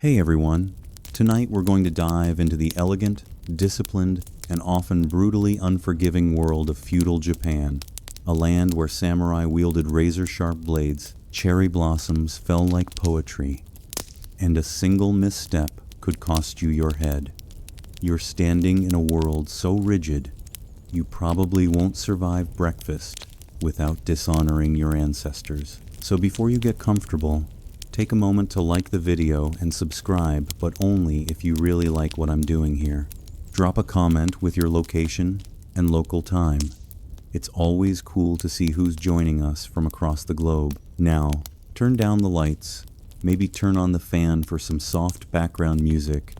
Hey everyone, tonight we're going to dive into the elegant, disciplined, and often brutally unforgiving world of feudal Japan, a land where samurai wielded razor-sharp blades, cherry blossoms fell like poetry, and a single misstep could cost you your head. You're standing in a world so rigid, you probably won't survive breakfast without dishonoring your ancestors. So before you get comfortable, take a moment to like the video and subscribe, but only if you really like what I'm doing here. Drop a comment with your location and local time. It's always cool to see who's joining us from across the globe. Now, turn down the lights, maybe turn on the fan for some soft background music,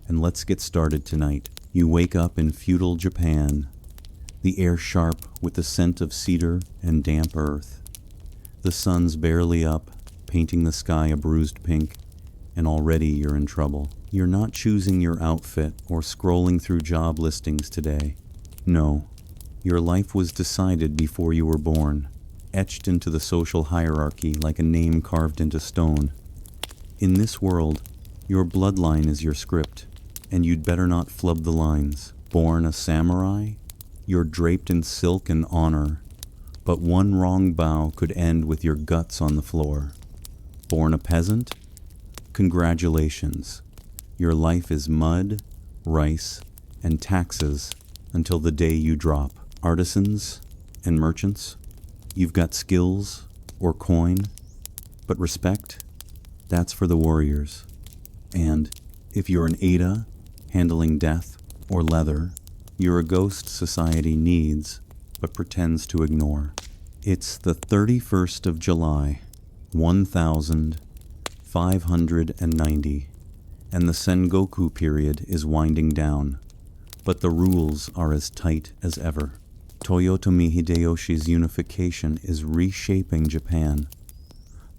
and let's get started tonight. You wake up in feudal Japan, the air sharp with the scent of cedar and damp earth. The sun's barely up, painting the sky a bruised pink, and already you're in trouble. You're not choosing your outfit or scrolling through job listings today. No, your life was decided before you were born, etched into the social hierarchy like a name carved into stone. In this world, your bloodline is your script, and you'd better not flub the lines. Born a samurai? You're draped in silk and honor, but one wrong bow could end with your guts on the floor. Born a peasant? Congratulations. Your life is mud, rice, and taxes until the day you drop. Artisans and merchants? You've got skills or coin, but respect? That's for the warriors. And if you're an Ada, handling death or leather, you're a ghost society needs, but pretends to ignore. It's the 31st of July, 1590, and the Sengoku period is winding down, but the rules are as tight as ever. Toyotomi Hideyoshi's unification is reshaping Japan.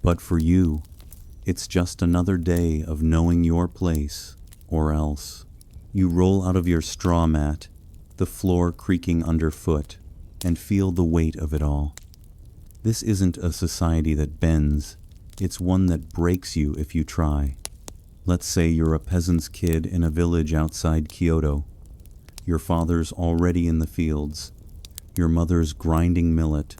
But for you, it's just another day of knowing your place, or else. You roll out of your straw mat, the floor creaking underfoot, and feel the weight of it all. This isn't a society that bends, it's one that breaks you if you try. Let's say you're a peasant's kid in a village outside Kyoto. Your father's already in the fields, your mother's grinding millet,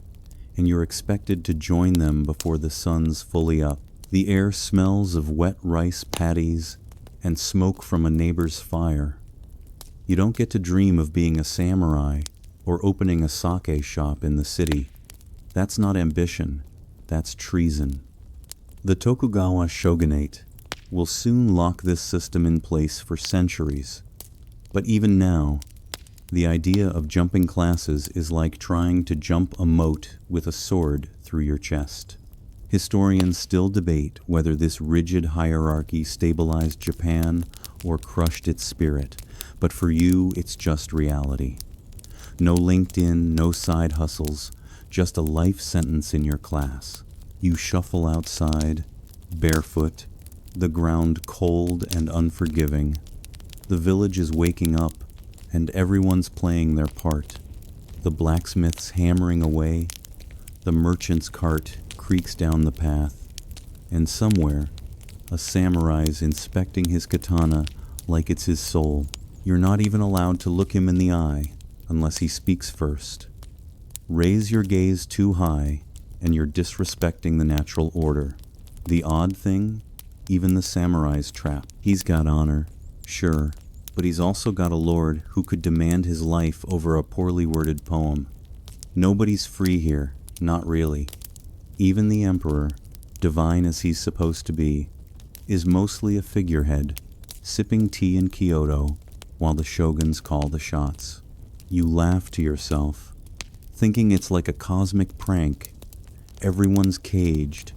and you're expected to join them before the sun's fully up. The air smells of wet rice paddies and smoke from a neighbor's fire. You don't get to dream of being a samurai or opening a sake shop in the city. That's not ambition, that's treason. The Tokugawa shogunate will soon lock this system in place for centuries. But even now, the idea of jumping classes is like trying to jump a moat with a sword through your chest. Historians still debate whether this rigid hierarchy stabilized Japan or crushed its spirit, but for you, it's just reality. No LinkedIn, no side hustles, just a life sentence in your class. You shuffle outside, barefoot, the ground cold and unforgiving. The village is waking up, and everyone's playing their part. The blacksmith's hammering away, the merchant's cart creaks down the path, and somewhere, a samurai's inspecting his katana like it's his soul. You're not even allowed to look him in the eye unless he speaks first. Raise your gaze too high, and you're disrespecting the natural order. The odd thing, even the samurai's trap. He's got honor, sure, but he's also got a lord who could demand his life over a poorly worded poem. Nobody's free here, not really. Even the emperor, divine as he's supposed to be, is mostly a figurehead, sipping tea in Kyoto while the shoguns call the shots. You laugh to yourself, thinking it's like a cosmic prank. Everyone's caged,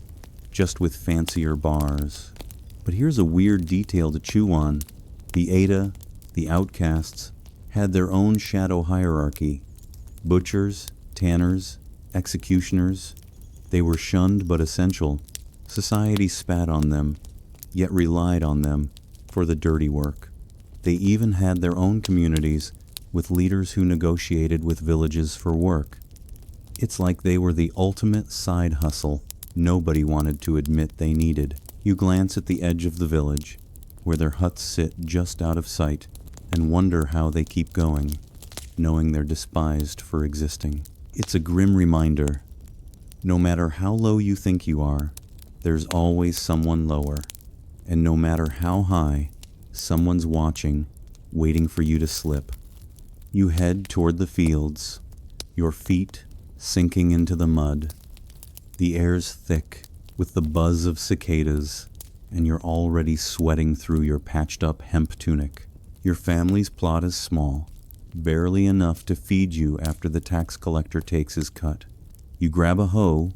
just with fancier bars. But here's a weird detail to chew on. The Ada, the outcasts, had their own shadow hierarchy. Butchers, tanners, executioners. They were shunned but essential. Society spat on them, yet relied on them for the dirty work. They even had their own communities with leaders who negotiated with villages for work. It's like they were the ultimate side hustle nobody wanted to admit they needed. You glance at the edge of the village, where their huts sit just out of sight and wonder how they keep going, knowing they're despised for existing. It's a grim reminder. No matter how low you think you are, there's always someone lower. And no matter how high, someone's watching, waiting for you to slip. You head toward the fields, your feet sinking into the mud. The air's thick with the buzz of cicadas, and you're already sweating through your patched-up hemp tunic. Your family's plot is small, barely enough to feed you after the tax collector takes his cut. You grab a hoe,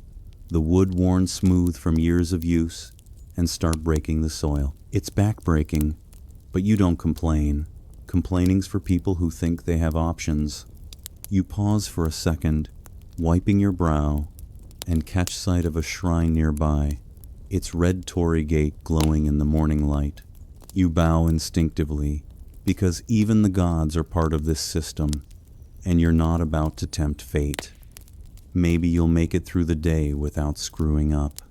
the wood worn smooth from years of use, and start breaking the soil. It's back-breaking, but you don't complain. Complaining's for people who think they have options. You pause for a second, wiping your brow, and catch sight of a shrine nearby, its red torii gate glowing in the morning light. You bow instinctively, because even the gods are part of this system, and you're not about to tempt fate. Maybe you'll make it through the day without screwing up.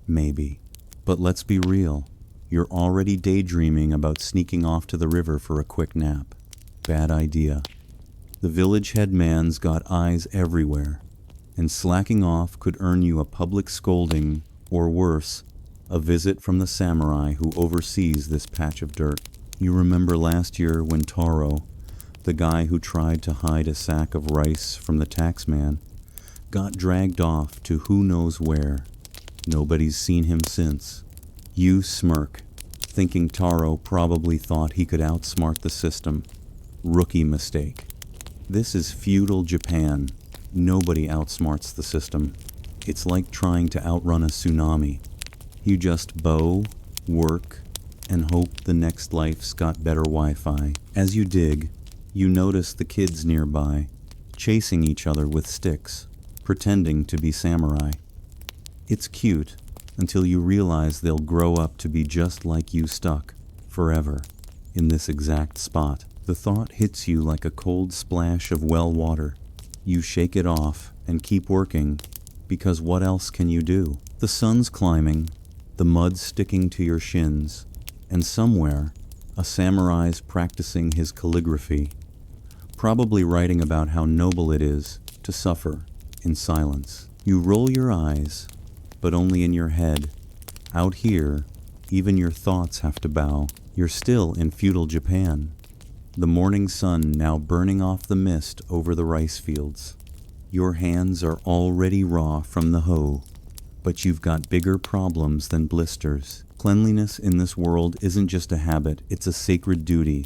Maybe. But let's be real. You're already daydreaming about sneaking off to the river for a quick nap. Bad idea. The village headman's got eyes everywhere, and slacking off could earn you a public scolding, or worse, a visit from the samurai who oversees this patch of dirt. You remember last year when Taro, the guy who tried to hide a sack of rice from the taxman, got dragged off to who knows where. Nobody's seen him since. You smirk, thinking Taro probably thought he could outsmart the system. Rookie mistake. This is feudal Japan. Nobody outsmarts the system. It's like trying to outrun a tsunami. You just bow, work, and hope the next life's got better Wi-Fi. As you dig, you notice the kids nearby, chasing each other with sticks, pretending to be samurai. It's cute, until you realize they'll grow up to be just like you, stuck, forever, in this exact spot. The thought hits you like a cold splash of well water. You shake it off and keep working, because what else can you do? The sun's climbing, the mud sticking to your shins, and somewhere, a samurai's practicing his calligraphy, probably writing about how noble it is to suffer in silence. You roll your eyes, but only in your head. Out here, even your thoughts have to bow. You're still in feudal Japan. The morning sun now burning off the mist over the rice fields. Your hands are already raw from the hoe, but you've got bigger problems than blisters. Cleanliness in this world isn't just a habit, it's a sacred duty,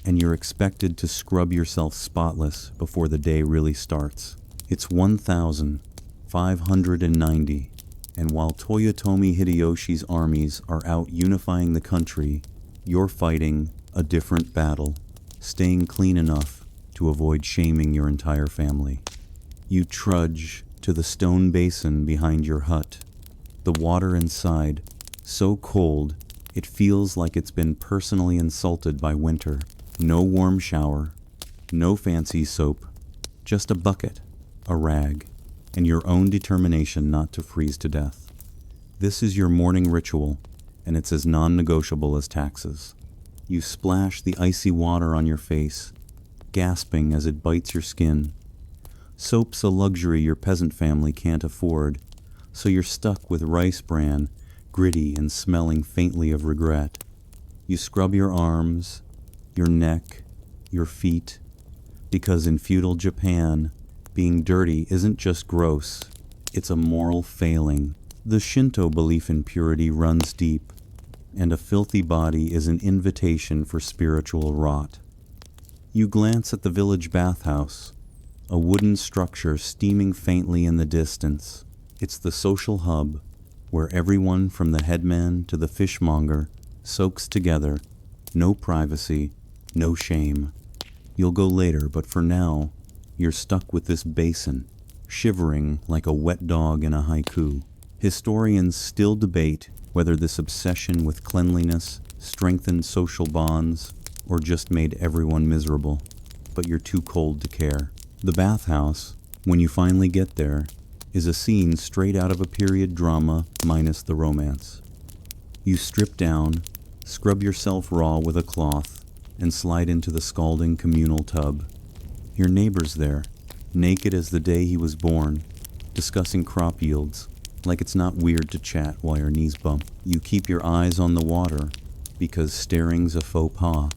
and you're expected to scrub yourself spotless before the day really starts. It's 1,590, and while Toyotomi Hideyoshi's armies are out unifying the country, you're fighting a different battle, staying clean enough to avoid shaming your entire family. You trudge to the stone basin behind your hut. The water inside, so cold, it feels like it's been personally insulted by winter. No warm shower, no fancy soap, just a bucket, a rag, and your own determination not to freeze to death. This is your morning ritual, and it's as non-negotiable as taxes. You splash the icy water on your face, gasping as it bites your skin. Soap's a luxury your peasant family can't afford, so you're stuck with rice bran, gritty and smelling faintly of regret. You scrub your arms, your neck, your feet, because in feudal Japan, being dirty isn't just gross, it's a moral failing. The Shinto belief in purity runs deep, and a filthy body is an invitation for spiritual rot. You glance at the village bathhouse, a wooden structure steaming faintly in the distance. It's the social hub, where everyone from the headman to the fishmonger soaks together. No privacy, no shame. You'll go later, but for now, you're stuck with this basin, shivering like a wet dog in a haiku. Historians still debate whether this obsession with cleanliness strengthened social bonds or just made everyone miserable, but you're too cold to care. The bathhouse, when you finally get there, is a scene straight out of a period drama minus the romance. You strip down, Scrub yourself raw with a cloth and slide into the scalding communal tub. Your neighbor's there, naked as the day he was born, discussing crop yields, like it's not weird to chat while your knees bump. You keep your eyes on the water, because staring's a faux pas,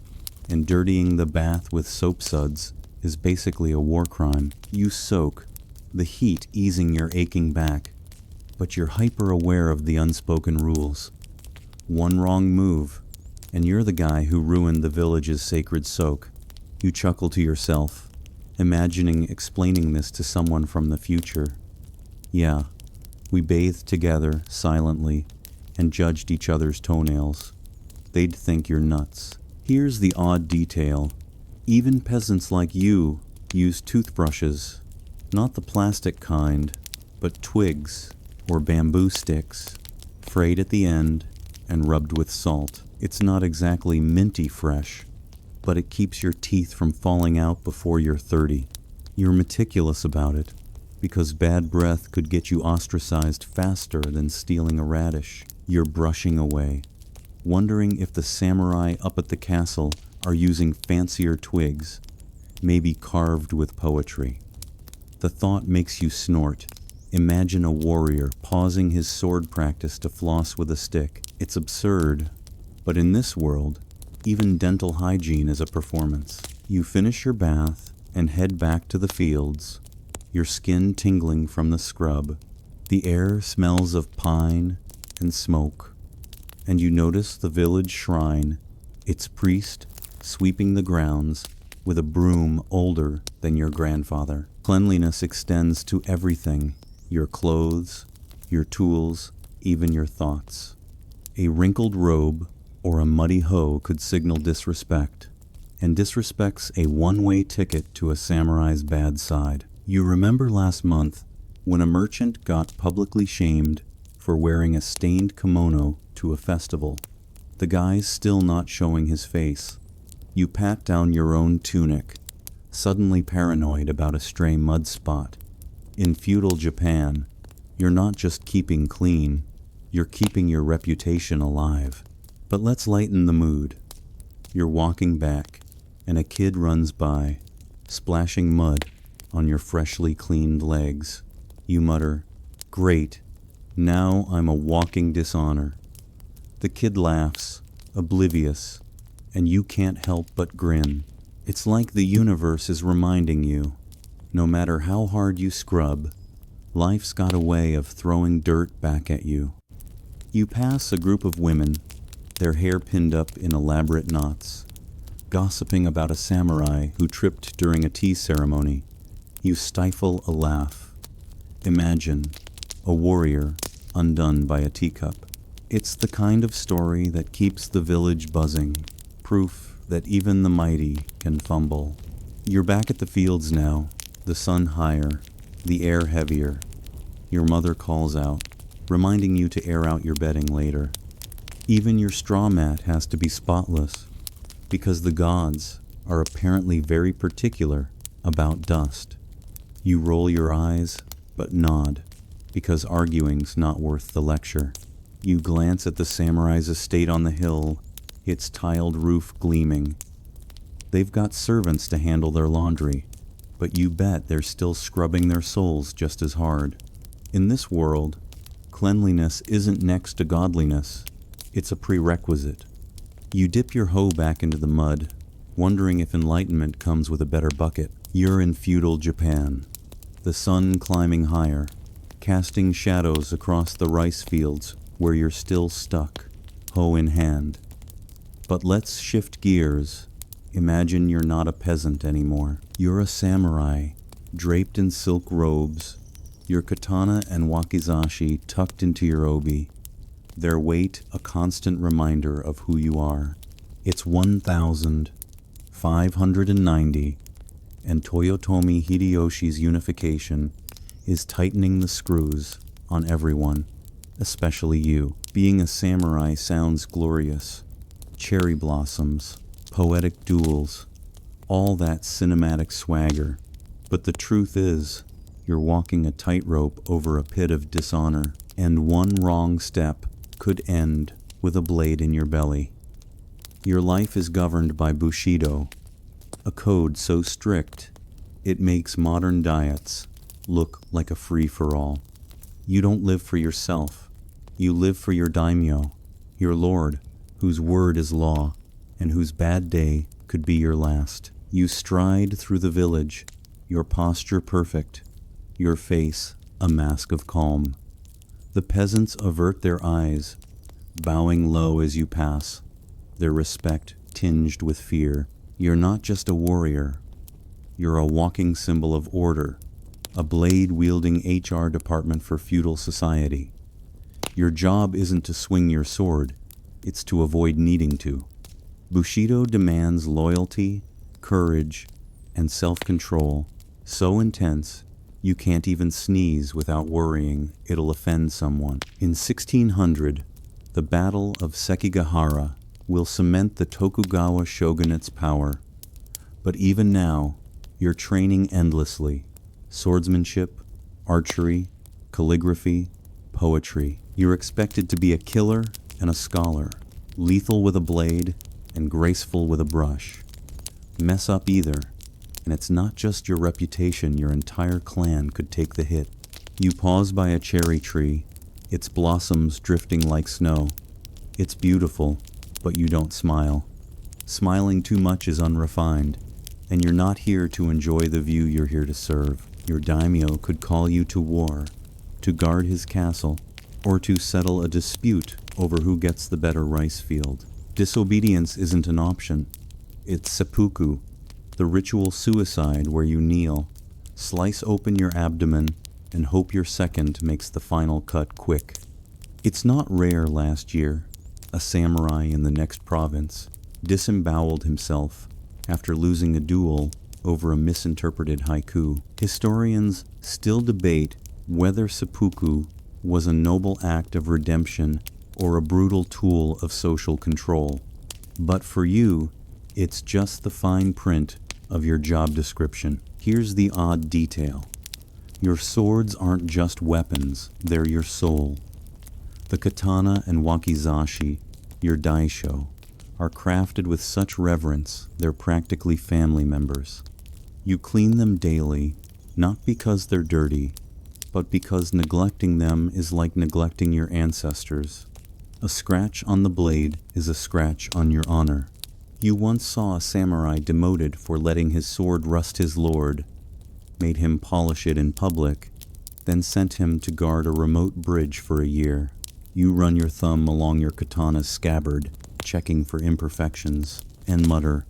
and dirtying the bath with soap suds is basically a war crime. You soak, the heat easing your aching back, but you're hyper aware of the unspoken rules. One wrong move, and you're the guy who ruined the village's sacred soak. You chuckle to yourself, imagining explaining this to someone from the future. Yeah, we bathed together silently and judged each other's toenails. They'd think you're nuts. Here's the odd detail. Even peasants like you use toothbrushes, not the plastic kind, but twigs or bamboo sticks, frayed at the end and rubbed with salt. It's not exactly minty fresh, but it keeps your teeth from falling out before you're 30. You're meticulous about it, because bad breath could get you ostracized faster than stealing a radish. You're brushing away, wondering if the samurai up at the castle are using fancier twigs, maybe carved with poetry. The thought makes you snort. Imagine a warrior pausing his sword practice to floss with a stick. It's absurd, but in this world, even dental hygiene is a performance. You finish your bath and head back to the fields, your skin tingling from the scrub. The air smells of pine and smoke, and you notice the village shrine, its priest sweeping the grounds with a broom older than your grandfather. Cleanliness extends to everything, your clothes, your tools, even your thoughts. A wrinkled robe or a muddy hoe could signal disrespect, and disrespect's a one-way ticket to a samurai's bad side. You remember last month when a merchant got publicly shamed for wearing a stained kimono to a festival. The guy's still not showing his face. You pat down your own tunic, suddenly paranoid about a stray mud spot. In feudal Japan, you're not just keeping clean, you're keeping your reputation alive. But let's lighten the mood. You're walking back, and a kid runs by, splashing mud on your freshly cleaned legs. You mutter, "Great, now I'm a walking dishonor." The kid laughs, oblivious, and you can't help but grin. It's like the universe is reminding you, no matter how hard you scrub, life's got a way of throwing dirt back at you. You pass a group of women, their hair pinned up in elaborate knots, gossiping about a samurai who tripped during a tea ceremony. You stifle a laugh. Imagine a warrior undone by a teacup. It's the kind of story that keeps the village buzzing, proof that even the mighty can fumble. You're back at the fields now, the sun higher, the air heavier. Your mother calls out, reminding you to air out your bedding later. Even your straw mat has to be spotless, because the gods are apparently very particular about dust. You roll your eyes, but nod, because arguing's not worth the lecture. You glance at the samurai's estate on the hill, its tiled roof gleaming. They've got servants to handle their laundry, but you bet they're still scrubbing their souls just as hard. In this world, cleanliness isn't next to godliness, it's a prerequisite. You dip your hoe back into the mud, wondering if enlightenment comes with a better bucket. You're in feudal Japan, the sun climbing higher, casting shadows across the rice fields where you're still stuck, hoe in hand. But let's shift gears. Imagine you're not a peasant anymore. You're a samurai, draped in silk robes, your katana and wakizashi tucked into your obi, their weight a constant reminder of who you are. It's 1,590, and Toyotomi Hideyoshi's unification is tightening the screws on everyone, especially you. Being a samurai sounds glorious. Cherry blossoms, poetic duels, all that cinematic swagger. But the truth is, you're walking a tightrope over a pit of dishonor, and one wrong step could end with a blade in your belly. Your life is governed by Bushido, a code so strict it makes modern diets look like a free-for-all. You don't live for yourself. You live for your daimyo, your lord, whose word is law, and whose bad day could be your last. You stride through the village, your posture perfect, your face a mask of calm. The peasants avert their eyes, bowing low as you pass, their respect tinged with fear. You're not just a warrior. You're a walking symbol of order, a blade-wielding HR department for feudal society. Your job isn't to swing your sword, it's to avoid needing to. Bushido demands loyalty, courage, and self-control so intense you can't even sneeze without worrying it'll offend someone. In 1600, the Battle of Sekigahara will cement the Tokugawa shogunate's power. But even now, you're training endlessly. Swordsmanship, archery, calligraphy, poetry. You're expected to be a killer and a scholar, lethal with a blade and graceful with a brush. Mess up either, and it's not just your reputation, your entire clan could take the hit. You pause by a cherry tree, its blossoms drifting like snow. It's beautiful, but you don't smile. Smiling too much is unrefined, and you're not here to enjoy the view, you're here to serve. Your daimyo could call you to war, to guard his castle, or to settle a dispute over who gets the better rice field. Disobedience isn't an option. It's seppuku, the ritual suicide where you kneel, slice open your abdomen, and hope your second makes the final cut quick. It's not rare. Last year, a samurai in the next province disemboweled himself after losing a duel over a misinterpreted haiku. Historians still debate whether seppuku was a noble act of redemption or a brutal tool of social control. But for you, it's just the fine print of your job description. Here's the odd detail. Your swords aren't just weapons, they're your soul. The katana and wakizashi, your daisho, are crafted with such reverence they're practically family members. You clean them daily, not because they're dirty, but because neglecting them is like neglecting your ancestors. A scratch on the blade is a scratch on your honor. You once saw a samurai demoted for letting his sword rust his lord, made him polish it in public, then sent him to guard a remote bridge for a year. You run your thumb along your katana's scabbard, checking for imperfections, and mutter,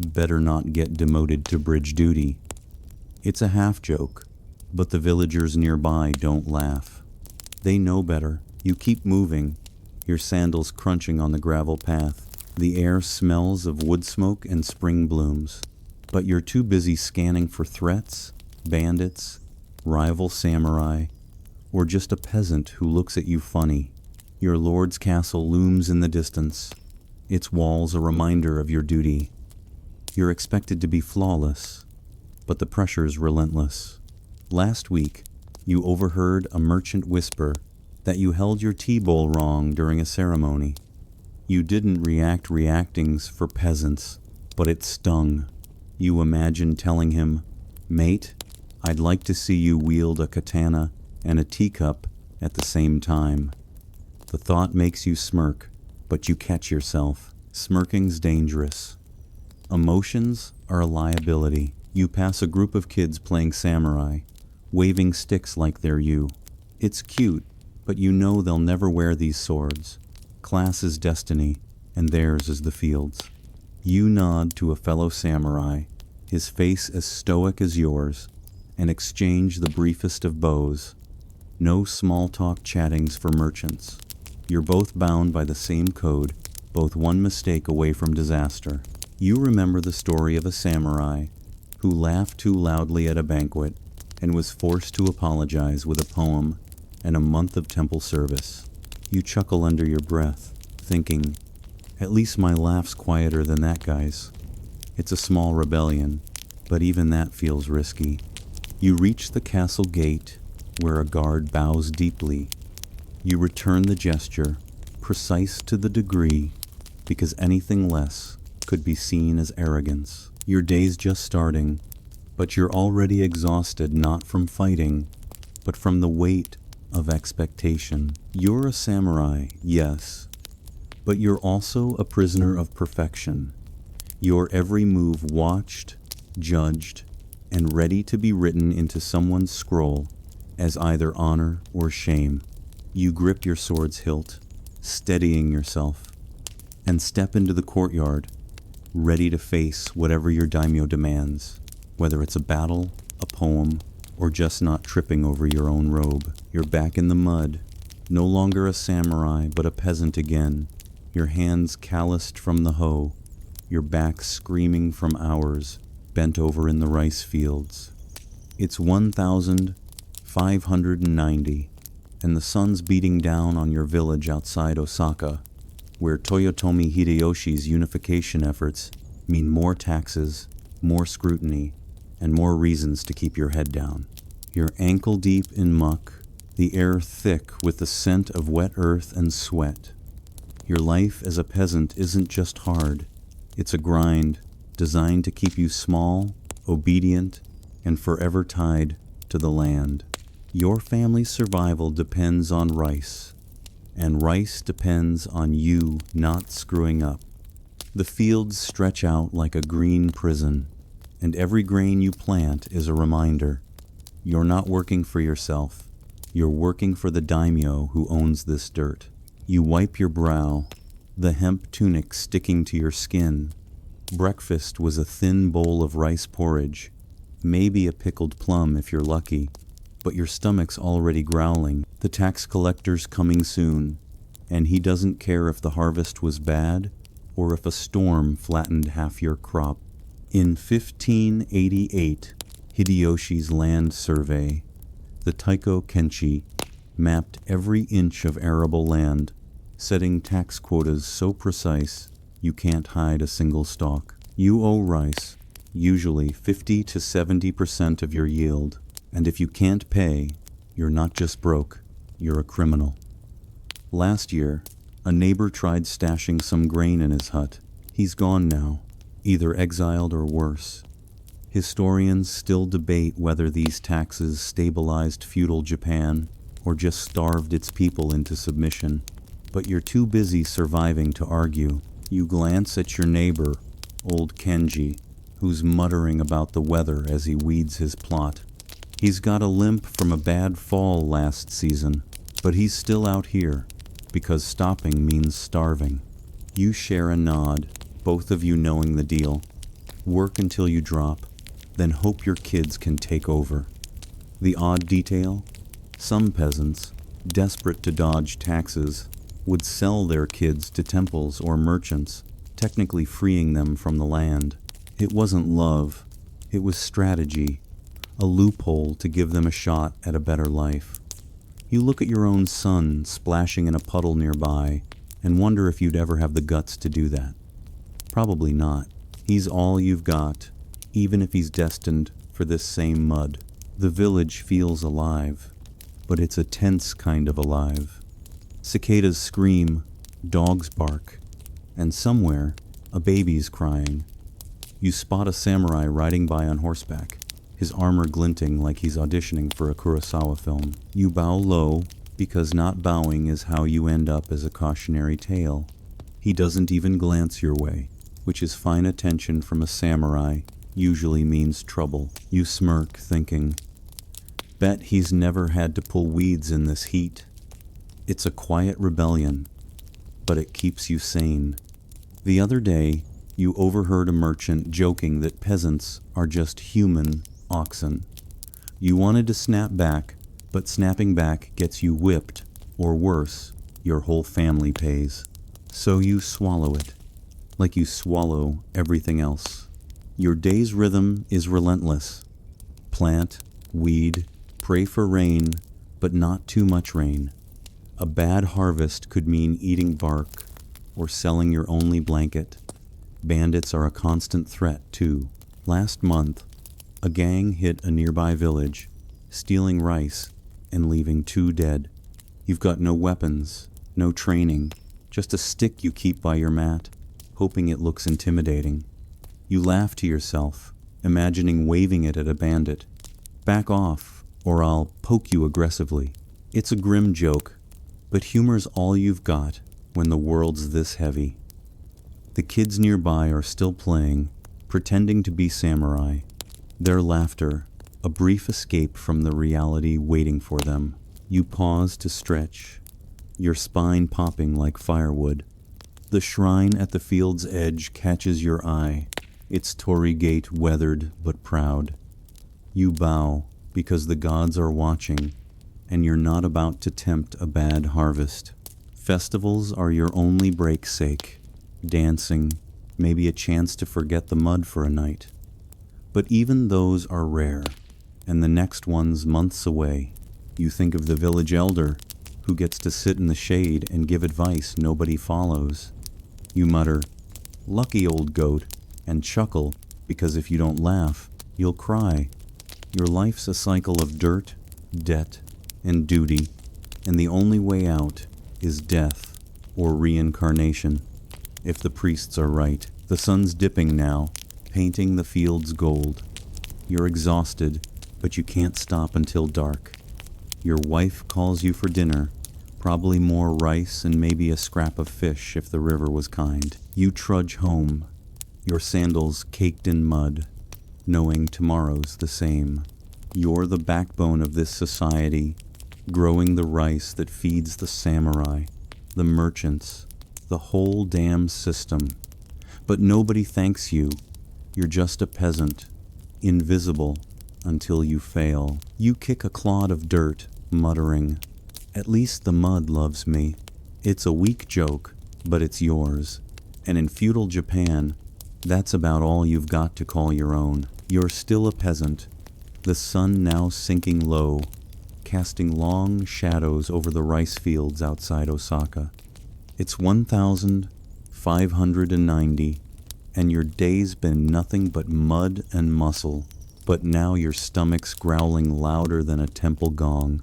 "Better not get demoted to bridge duty." It's a half joke, but the villagers nearby don't laugh. They know better. You keep moving, your sandals crunching on the gravel path. The air smells of wood smoke and spring blooms, but you're too busy scanning for threats, bandits, rival samurai, or just a peasant who looks at you funny. Your lord's castle looms in the distance, its walls a reminder of your duty. You're expected to be flawless, but the pressure's relentless. Last week, you overheard a merchant whisper that you held your tea bowl wrong during a ceremony. You didn't reactings for peasants, but it stung. You imagined telling him, "Mate, I'd like to see you wield a katana and a teacup at the same time." The thought makes you smirk, but you catch yourself. Smirking's dangerous. Emotions are a liability. You pass a group of kids playing samurai, waving sticks like they're you. It's cute, but you know they'll never wear these swords. Class is destiny, and theirs is the fields. You nod to a fellow samurai, his face as stoic as yours, and exchange the briefest of bows. No small talk chattings for merchants. You're both bound by the same code, both one mistake away from disaster. You remember the story of a samurai who laughed too loudly at a banquet and was forced to apologize with a poem and a month of temple service. You chuckle under your breath, thinking, "At least my laugh's quieter than that guy's." It's a small rebellion, but even that feels risky. You reach the castle gate, where a guard bows deeply. You return the gesture, precise to the degree, because anything less could be seen as arrogance. Your day's just starting, but you're already exhausted not from fighting, but from the weight of expectation. You're a samurai, yes, but you're also a prisoner of perfection. Your every move watched, judged, and ready to be written into someone's scroll as either honor or shame. You grip your sword's hilt, steadying yourself, and step into the courtyard, ready to face whatever your daimyo demands, whether it's a battle, a poem, or just not tripping over your own robe. You're back in the mud, no longer a samurai, but a peasant again, your hands calloused from the hoe, your back screaming from hours, bent over in the rice fields. It's 1590, and the sun's beating down on your village outside Osaka, where Toyotomi Hideyoshi's unification efforts mean more taxes, more scrutiny, and more reasons to keep your head down. You're ankle deep in muck, the air thick with the scent of wet earth and sweat. Your life as a peasant isn't just hard, it's a grind designed to keep you small, obedient, and forever tied to the land. Your family's survival depends on rice, and rice depends on you not screwing up. The fields stretch out like a green prison, and every grain you plant is a reminder. You're not working for yourself, you're working for the daimyo who owns this dirt. You wipe your brow, the hemp tunic sticking to your skin. Breakfast was a thin bowl of rice porridge, maybe a pickled plum if you're lucky, but your stomach's already growling. The tax collector's coming soon, and he doesn't care if the harvest was bad or if a storm flattened half your crop. In 1588, Hideyoshi's land survey, the Taiko Kenchi, mapped every inch of arable land, setting tax quotas so precise you can't hide a single stalk. You owe rice, usually 50 to 70% of your yield, and if you can't pay, you're not just broke, you're a criminal. Last year, a neighbor tried stashing some grain in his hut. He's gone now, either exiled or worse. Historians still debate whether these taxes stabilized feudal Japan or just starved its people into submission. But you're too busy surviving to argue. You glance at your neighbor, old Kenji, who's muttering about the weather as he weeds his plot. He's got a limp from a bad fall last season, but he's still out here, because stopping means starving. You share a nod, both of you knowing the deal. Work until you drop, then hope your kids can take over. The odd detail? Some peasants, desperate to dodge taxes, would sell their kids to temples or merchants, technically freeing them from the land. It wasn't love, it was strategy, a loophole to give them a shot at a better life. You look at your own son splashing in a puddle nearby and wonder if you'd ever have the guts to do that. Probably not. He's all you've got, even if he's destined for this same mud. The village feels alive, but it's a tense kind of alive. Cicadas scream, dogs bark, and somewhere a baby's crying. You spot a samurai riding by on horseback, his armor glinting like he's auditioning for a Kurosawa film. You bow low, because not bowing is how you end up as a cautionary tale. He doesn't even glance your way, which is fine attention from a samurai, usually means trouble. You smirk, thinking, bet he's never had to pull weeds in this heat. It's a quiet rebellion, but it keeps you sane. The other day, you overheard a merchant joking that peasants are just human oxen. You wanted to snap back, but snapping back gets you whipped, or worse, your whole family pays. So you swallow it, like you swallow everything else. Your day's rhythm is relentless. Plant, weed, pray for rain, but not too much rain. A bad harvest could mean eating bark or selling your only blanket. Bandits are a constant threat, too. Last month, a gang hit a nearby village, stealing rice and leaving 2 dead. You've got no weapons, no training, just a stick you keep by your mat, hoping it looks intimidating. You laugh to yourself, imagining waving it at a bandit. Back off, or I'll poke you aggressively. It's a grim joke, but humor's all you've got when the world's this heavy. The kids nearby are still playing, pretending to be samurai. Their laughter, a brief escape from the reality waiting for them. You pause to stretch, your spine popping like firewood. The shrine at the field's edge catches your eye, its torii gate weathered but proud. You bow because the gods are watching, and you're not about to tempt a bad harvest. Festivals are your only break-sake, dancing, maybe a chance to forget the mud for a night. But even those are rare, and the next one's months away. You think of the village elder, who gets to sit in the shade and give advice nobody follows. You mutter, "Lucky old goat," and chuckle, because if you don't laugh, you'll cry. Your life's a cycle of dirt, debt, and duty, and the only way out is death or reincarnation, if the priests are right. The sun's dipping now, painting the fields gold. You're exhausted, but you can't stop until dark. Your wife calls you for dinner, probably more rice and maybe a scrap of fish if the river was kind. You trudge home, your sandals caked in mud, knowing tomorrow's the same. You're the backbone of this society, growing the rice that feeds the samurai, the merchants, the whole damn system. But nobody thanks you. You're just a peasant, invisible until you fail. You kick a clod of dirt, muttering, "At least the mud loves me." It's a weak joke, but it's yours. And in feudal Japan, that's about all you've got to call your own. You're still a peasant, the sun now sinking low, casting long shadows over the rice fields outside Osaka. It's 1590, and your day's been nothing but mud and muscle, but now your stomach's growling louder than a temple gong.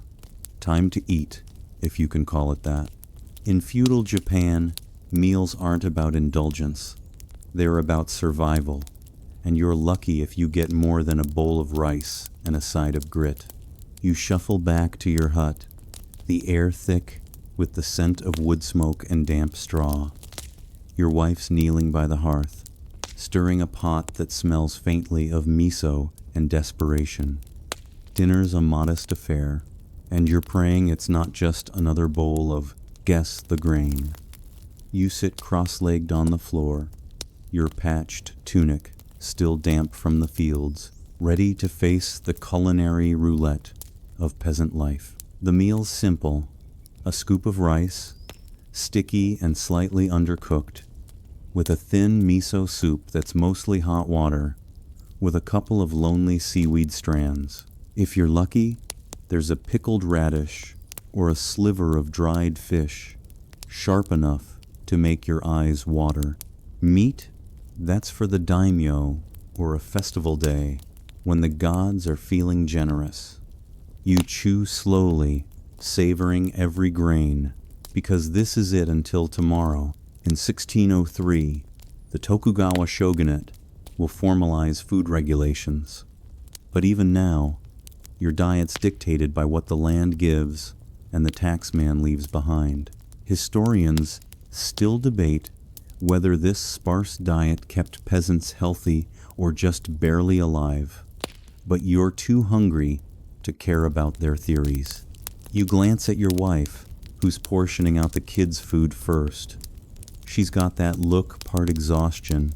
Time to eat, if you can call it that. In feudal Japan, meals aren't about indulgence. They're about survival, and you're lucky if you get more than a bowl of rice and a side of grit. You shuffle back to your hut, the air thick with the scent of wood smoke and damp straw. Your wife's kneeling by the hearth, stirring a pot that smells faintly of miso and desperation. Dinner's a modest affair, and you're praying it's not just another bowl of guess the grain. You sit cross-legged on the floor, your patched tunic still damp from the fields, ready to face the culinary roulette of peasant life. The meal's simple, a scoop of rice, sticky and slightly undercooked, with a thin miso soup that's mostly hot water, with a couple of lonely seaweed strands. If you're lucky, there's a pickled radish or a sliver of dried fish, sharp enough to make your eyes water. Meat, that's for the daimyo or a festival day, when the gods are feeling generous. You chew slowly, savoring every grain, because this is it until tomorrow. In 1603, the Tokugawa shogunate will formalize food regulations. But even now, your diet's dictated by what the land gives and the taxman leaves behind. Historians still debate whether this sparse diet kept peasants healthy or just barely alive. But you're too hungry to care about their theories. You glance at your wife, who's portioning out the kids' food first. She's got that look, part exhaustion,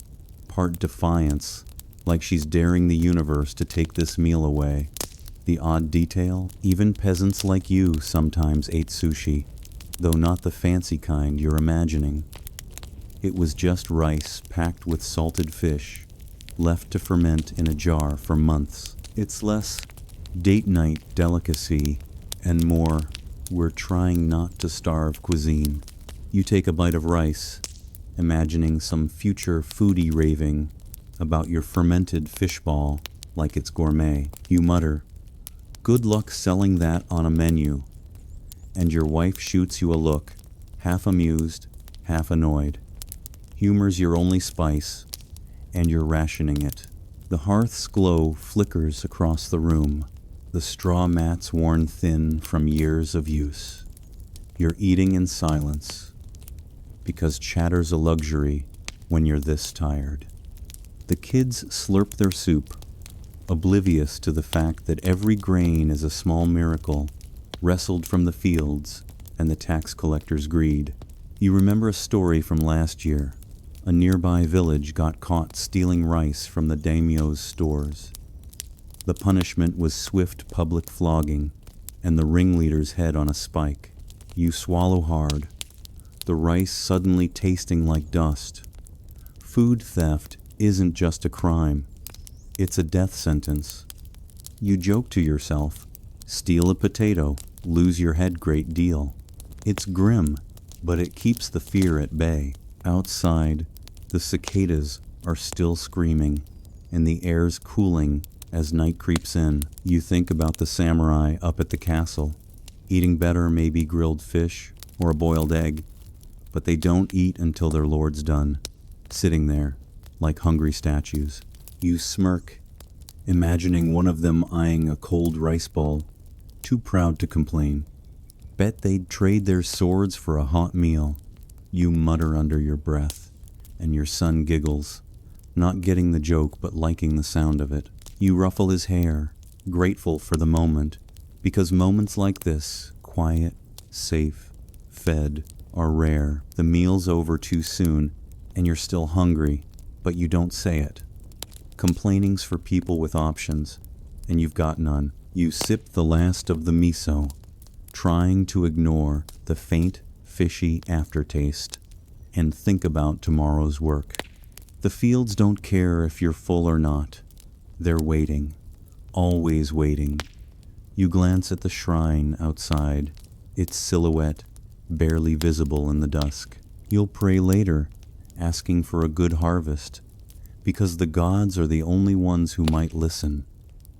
part defiance, like she's daring the universe to take this meal away. The odd detail, even peasants like you sometimes ate sushi, though not the fancy kind you're imagining. It was just rice packed with salted fish, left to ferment in a jar for months. It's less date night delicacy and more we're trying not to starve cuisine. You take a bite of rice, imagining some future foodie raving about your fermented fish ball like it's gourmet. You mutter, "Good luck selling that on a menu," and your wife shoots you a look, half amused, half annoyed. Humor's your only spice, and you're rationing it. The hearth's glow flickers across the room, the straw mats worn thin from years of use. You're eating in silence, because chatter's a luxury when you're this tired. The kids slurp their soup, oblivious to the fact that every grain is a small miracle wrestled from the fields and the tax collector's greed. You remember a story from last year. A nearby village got caught stealing rice from the daimyo's stores. The punishment was swift public flogging and the ringleader's head on a spike. You swallow hard, the rice suddenly tasting like dust. Food theft isn't just a crime, it's a death sentence. You joke to yourself, steal a potato, lose your head, great deal. It's grim, but it keeps the fear at bay. Outside, the cicadas are still screaming, and the air's cooling as night creeps in. You think about the samurai up at the castle, eating better maybe grilled fish or a boiled egg, but they don't eat until their lord's done, sitting there like hungry statues. You smirk, imagining one of them eyeing a cold rice ball, too proud to complain. Bet they'd trade their swords for a hot meal. You mutter under your breath, and your son giggles, not getting the joke but liking the sound of it. You ruffle his hair, grateful for the moment, because moments like this, quiet, safe, fed, are rare. The meal's over too soon, and you're still hungry, but you don't say it. Complaining's for people with options, and you've got none. You sip the last of the miso, trying to ignore the faint, fishy aftertaste, and think about tomorrow's work. The fields don't care if you're full or not. They're waiting, always waiting. You glance at the shrine outside, its silhouette barely visible in the dusk. You'll pray later, asking for a good harvest, because the gods are the only ones who might listen,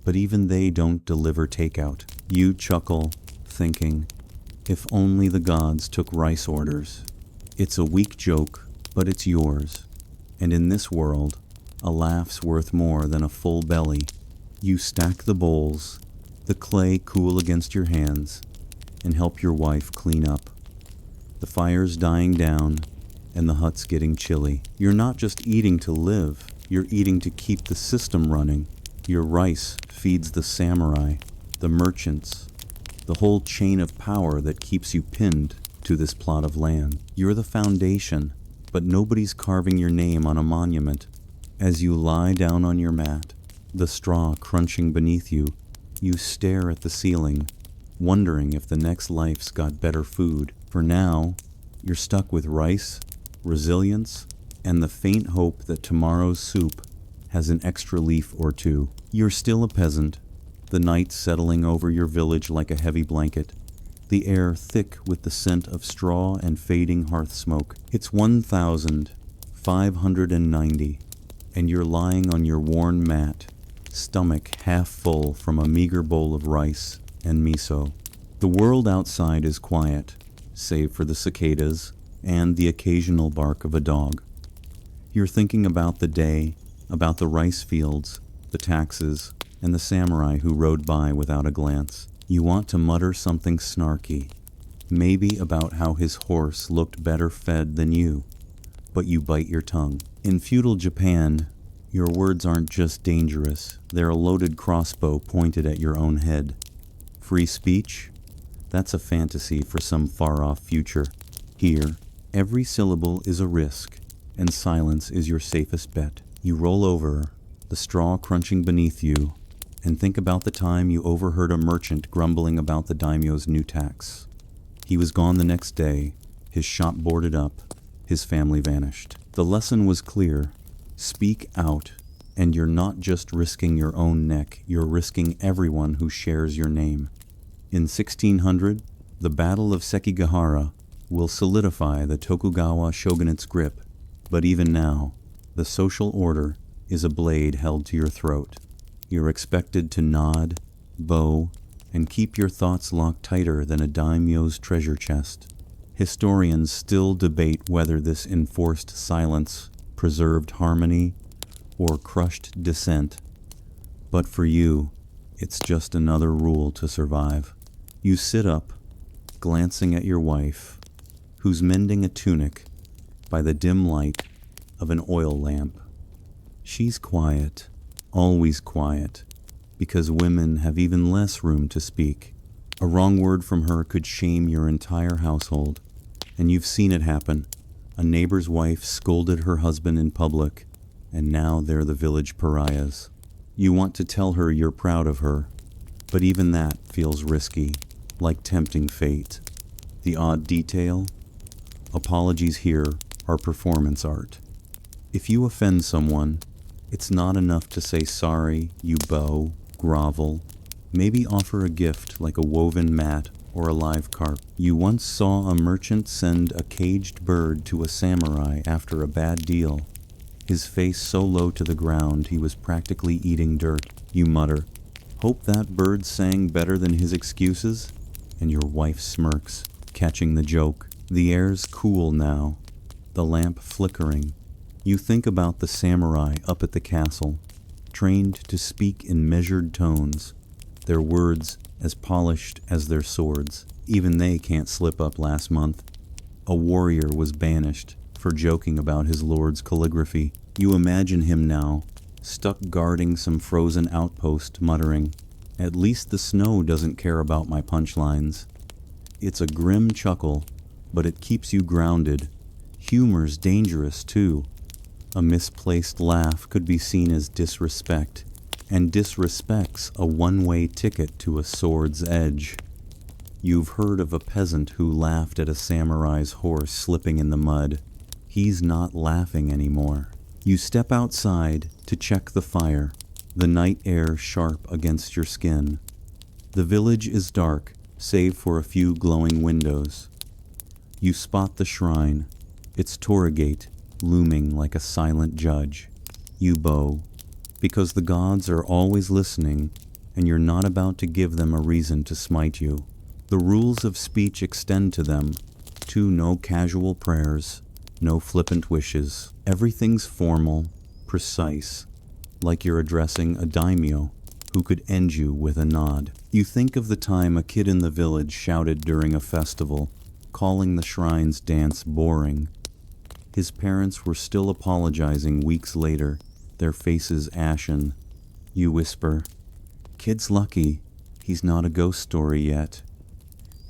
but even they don't deliver takeout. You chuckle, thinking, if only the gods took rice orders. It's a weak joke, but it's yours, and in this world, a laugh's worth more than a full belly. You stack the bowls, the clay cool against your hands, and help your wife clean up. The fire's dying down, and the hut's getting chilly. You're not just eating to live, you're eating to keep the system running. Your rice feeds the samurai, the merchants, the whole chain of power that keeps you pinned to this plot of land. You're the foundation, but nobody's carving your name on a monument. As you lie down on your mat, the straw crunching beneath you, you stare at the ceiling, wondering if the next life's got better food. For now, you're stuck with rice, resilience, and the faint hope that tomorrow's soup has an extra leaf or two. You're still a peasant, the night settling over your village like a heavy blanket, the air thick with the scent of straw and fading hearth smoke. It's 1590, and you're lying on your worn mat, stomach half full from a meager bowl of rice and miso. The world outside is quiet, save for the cicadas and the occasional bark of a dog. You're thinking about the day, about the rice fields, the taxes, and the samurai who rode by without a glance. You want to mutter something snarky, maybe about how his horse looked better fed than you, but you bite your tongue. In feudal Japan, your words aren't just dangerous, they're a loaded crossbow pointed at your own head. Free speech? That's a fantasy for some far-off future. Here, every syllable is a risk, and silence is your safest bet. You roll over, the straw crunching beneath you, and think about the time you overheard a merchant grumbling about the daimyo's new tax. He was gone the next day, his shop boarded up, his family vanished. The lesson was clear. Speak out, and you're not just risking your own neck, you're risking everyone who shares your name. In 1600, the Battle of Sekigahara will solidify the Tokugawa shogunate's grip, but even now, the social order is a blade held to your throat. You're expected to nod, bow, and keep your thoughts locked tighter than a daimyo's treasure chest. Historians still debate whether this enforced silence preserved harmony or crushed dissent. But for you, it's just another rule to survive. You sit up, glancing at your wife, who's mending a tunic by the dim light of an oil lamp. She's quiet, always quiet, because women have even less room to speak. A wrong word from her could shame your entire household, and you've seen it happen. A neighbor's wife scolded her husband in public, and now they're the village pariahs. You want to tell her you're proud of her, but even that feels risky, like tempting fate. The odd detail? Apologies here are performance art. If you offend someone, it's not enough to say sorry, you bow, grovel. Maybe offer a gift like a woven mat or a live carp. You once saw a merchant send a caged bird to a samurai after a bad deal. His face so low to the ground he was practically eating dirt. You mutter, "Hope that bird sang better than his excuses?" And your wife smirks, catching the joke. The air's cool now, the lamp flickering. You think about the samurai up at the castle, trained to speak in measured tones, their words as polished as their swords. Even they can't slip up last month. A warrior was banished for joking about his lord's calligraphy. You imagine him now, stuck guarding some frozen outpost, muttering, "At least the snow doesn't care about my punchlines." It's a grim chuckle, but it keeps you grounded. Humor's dangerous, too. A misplaced laugh could be seen as disrespect, and disrespect's a one-way ticket to a sword's edge. You've heard of a peasant who laughed at a samurai's horse slipping in the mud. He's not laughing anymore. You step outside to check the fire, the night air sharp against your skin. The village is dark, save for a few glowing windows. You spot the shrine, its Toragate looming like a silent judge. You bow, because the gods are always listening, and you're not about to give them a reason to smite you. The rules of speech extend to them, to no casual prayers, no flippant wishes. Everything's formal, precise, like you're addressing a daimyo who could end you with a nod. You think of the time a kid in the village shouted during a festival, calling the shrine's dance boring. His parents were still apologizing weeks later, their faces ashen. You whisper, "Kid's lucky, he's not a ghost story yet."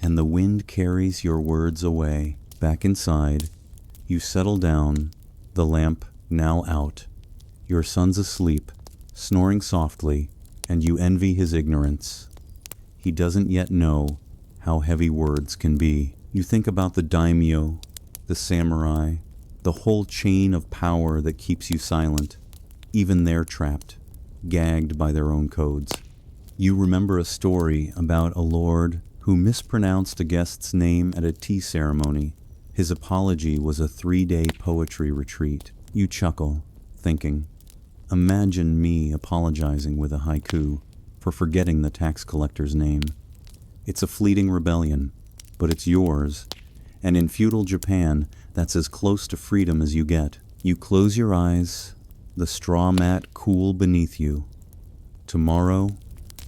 And the wind carries your words away. Back inside, you settle down, the lamp now out. Your son's asleep, snoring softly, and you envy his ignorance. He doesn't yet know how heavy words can be. You think about the daimyo, the samurai, the whole chain of power that keeps you silent. Even they're trapped, gagged by their own codes. You remember a story about a lord who mispronounced a guest's name at a tea ceremony. His apology was a 3-day poetry retreat. You chuckle, thinking, imagine me apologizing with a haiku for forgetting the tax collector's name. It's a fleeting rebellion, but it's yours, and in feudal Japan, that's as close to freedom as you get. You close your eyes, the straw mat cool beneath you. Tomorrow,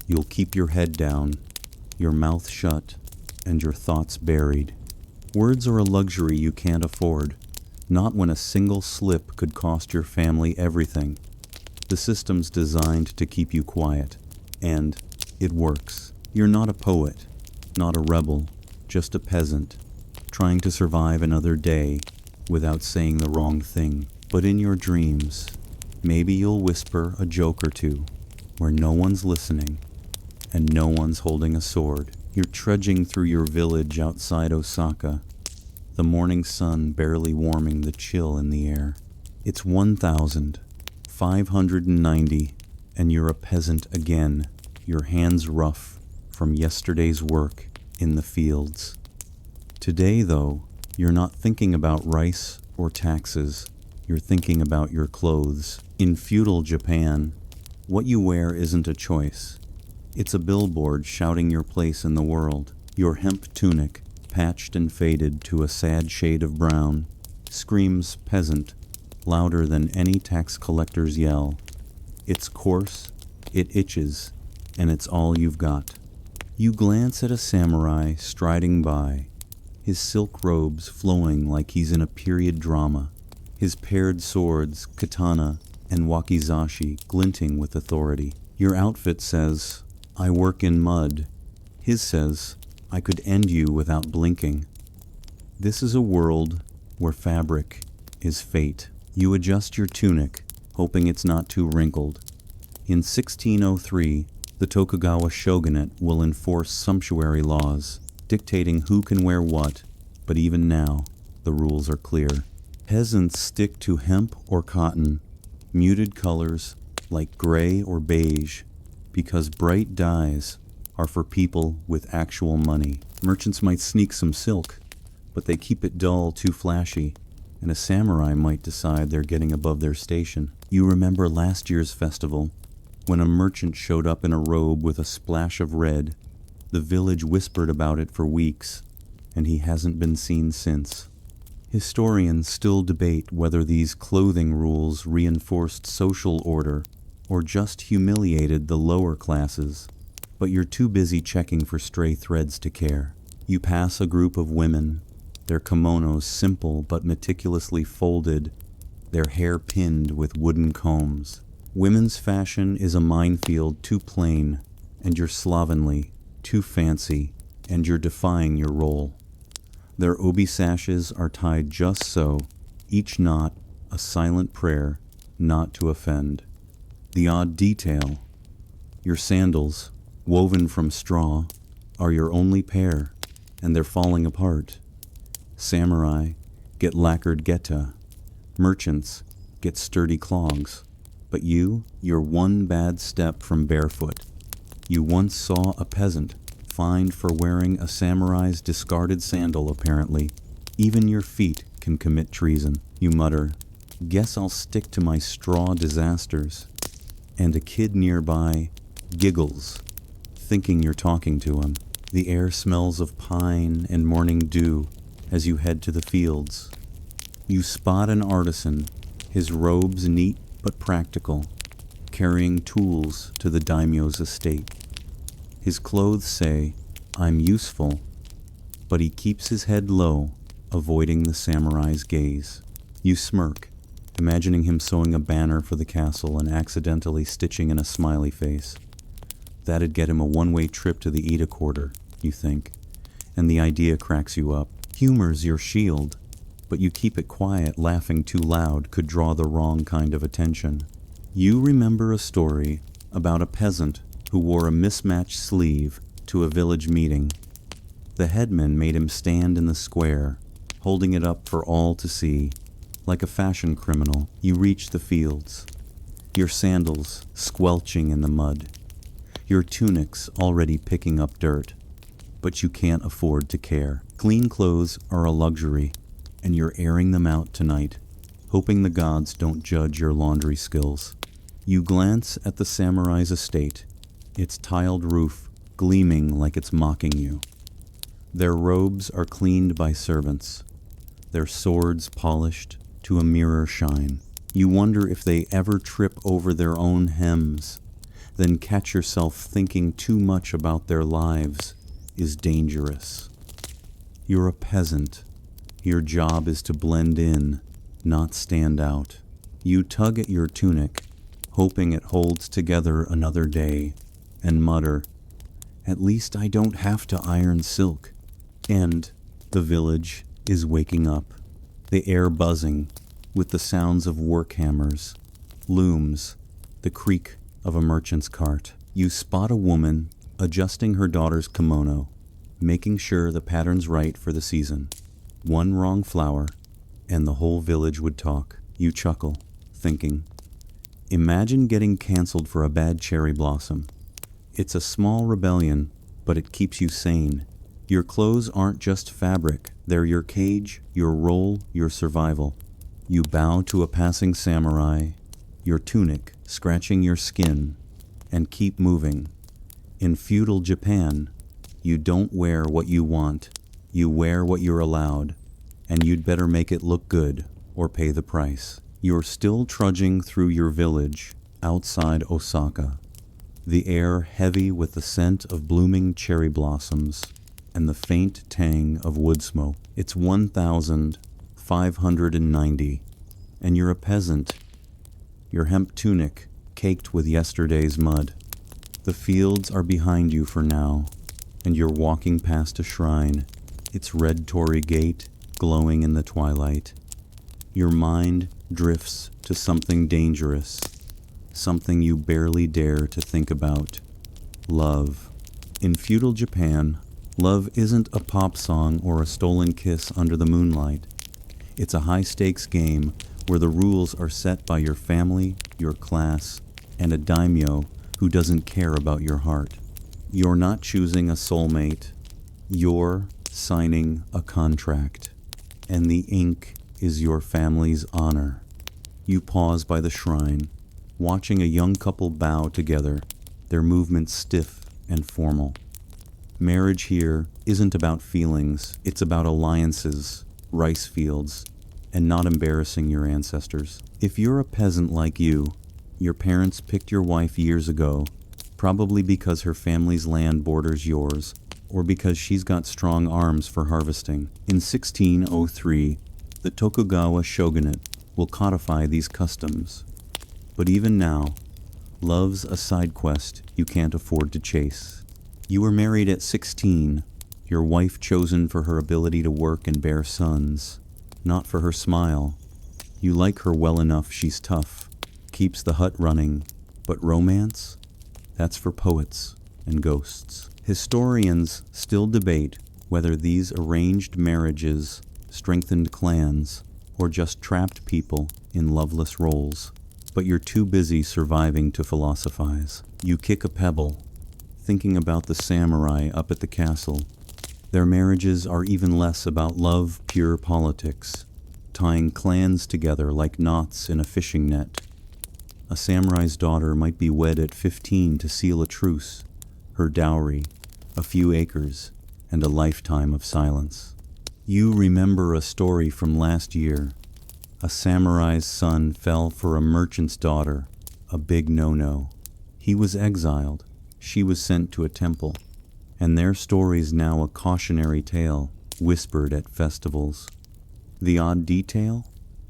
you'll keep your head down, your mouth shut, and your thoughts buried. Words are a luxury you can't afford, not when a single slip could cost your family everything. The system's designed to keep you quiet, and it works. You're not a poet, not a rebel, just a peasant, trying to survive another day without saying the wrong thing. But in your dreams, maybe you'll whisper a joke or two, where no one's listening, and no one's holding a sword. You're trudging through your village outside Osaka, the morning sun barely warming the chill in the air. It's 1,590, and you're a peasant again, your hands rough from yesterday's work in the fields. Today, though, you're not thinking about rice or taxes. You're thinking about your clothes. In feudal Japan, what you wear isn't a choice. It's a billboard shouting your place in the world. Your hemp tunic, patched and faded to a sad shade of brown, screams peasant, louder than any tax collector's yell. It's coarse, it itches, and it's all you've got. You glance at a samurai striding by, his silk robes flowing like he's in a period drama, his paired swords, katana, and wakizashi glinting with authority. Your outfit says, "I work in mud." His says, "I could end you without blinking." This is a world where fabric is fate. You adjust your tunic, hoping it's not too wrinkled. In 1603, the Tokugawa shogunate will enforce sumptuary laws, dictating who can wear what, but even now, the rules are clear. Peasants stick to hemp or cotton, muted colors like gray or beige, because bright dyes are for people with actual money. Merchants might sneak some silk, but they keep it dull, too flashy, and a samurai might decide they're getting above their station. You remember last year's festival, when a merchant showed up in a robe with a splash of red. The village whispered about it for weeks, and he hasn't been seen since. Historians still debate whether these clothing rules reinforced social order or just humiliated the lower classes, but you're too busy checking for stray threads to care. You pass a group of women, their kimonos simple but meticulously folded, their hair pinned with wooden combs. Women's fashion is a minefield too plain, and you're slovenly, too fancy, and you're defying your role. Their obi sashes are tied just so, each knot a silent prayer not to offend. The odd detail, your sandals, woven from straw, are your only pair, and they're falling apart. Samurai get lacquered geta, merchants get sturdy clogs. But you're one bad step from barefoot. You once saw a peasant fined for wearing a samurai's discarded sandal, apparently. Even your feet can commit treason. You mutter, "Guess I'll stick to my straw disasters." And a kid nearby giggles, thinking you're talking to him. The air smells of pine and morning dew as you head to the fields. You spot an artisan, his robes neat but practical, carrying tools to the daimyo's estate. His clothes say, "I'm useful," but he keeps his head low, avoiding the samurai's gaze. You smirk, imagining him sewing a banner for the castle and accidentally stitching in a smiley face. That'd get him a one-way trip to the Ida Quarter, you think, and the idea cracks you up. Humor's your shield, but you keep it quiet. Laughing too loud could draw the wrong kind of attention. You remember a story about a peasant who wore a mismatched sleeve to a village meeting. The headman made him stand in the square, holding it up for all to see. Like a fashion criminal, you reach the fields, your sandals squelching in the mud, your tunics already picking up dirt, but you can't afford to care. Clean clothes are a luxury, and you're airing them out tonight, hoping the gods don't judge your laundry skills. You glance at the samurai's estate, its tiled roof gleaming like it's mocking you. Their robes are cleaned by servants, their swords polished to a mirror shine. You wonder if they ever trip over their own hems, then catch yourself thinking too much about their lives is dangerous. You're a peasant. Your job is to blend in, not stand out. You tug at your tunic, hoping it holds together another day, and mutter, "At least I don't have to iron silk." And the village is waking up, the air buzzing with the sounds of work hammers, looms, the creak of a merchant's cart. You spot a woman adjusting her daughter's kimono, making sure the pattern's right for the season. One wrong flower, and the whole village would talk. You chuckle, thinking, imagine getting canceled for a bad cherry blossom. It's a small rebellion, but it keeps you sane. Your clothes aren't just fabric, they're your cage, your role, your survival. You bow to a passing samurai, your tunic scratching your skin, and keep moving. In feudal Japan, you don't wear what you want, You wear what you're allowed, and you'd better make it look good or pay the price. You're still trudging through your village outside Osaka, the air heavy with the scent of blooming cherry blossoms and the faint tang of wood smoke. It's 1590, and you're a peasant, your hemp tunic caked with yesterday's mud. The fields are behind you for now, and you're walking past a shrine, its red torii gate glowing in the twilight. Your mind drifts to something dangerous, something you barely dare to think about. Love. In feudal Japan, love isn't a pop song or a stolen kiss under the moonlight. It's a high-stakes game where the rules are set by your family, your class, and a daimyo who doesn't care about your heart. You're not choosing a soulmate. You're signing a contract, and the ink is your family's honor. You pause by the shrine, watching a young couple bow together, their movements stiff and formal. Marriage here isn't about feelings, it's about alliances, rice fields, and not embarrassing your ancestors. If you're a peasant like you, your parents picked your wife years ago, probably because her family's land borders yours, or because she's got strong arms for harvesting. In 1603, the Tokugawa shogunate will codify these customs. But even now, love's a side quest you can't afford to chase. You were married at 16, your wife chosen for her ability to work and bear sons, not for her smile. You like her well enough she's tough, keeps the hut running, but romance? That's for poets and ghosts. Historians still debate whether these arranged marriages strengthened clans or just trapped people in loveless roles. But you're too busy surviving to philosophize. You kick a pebble, thinking about the samurai up at the castle. Their marriages are even less about love, pure politics, tying clans together like knots in a fishing net. A samurai's daughter might be wed at 15 to seal a truce, her dowry, a few acres, and a lifetime of silence. You remember a story from last year. A samurai's son fell for a merchant's daughter, a big no-no. He was exiled, she was sent to a temple, and their story's now a cautionary tale, whispered at festivals. The odd detail?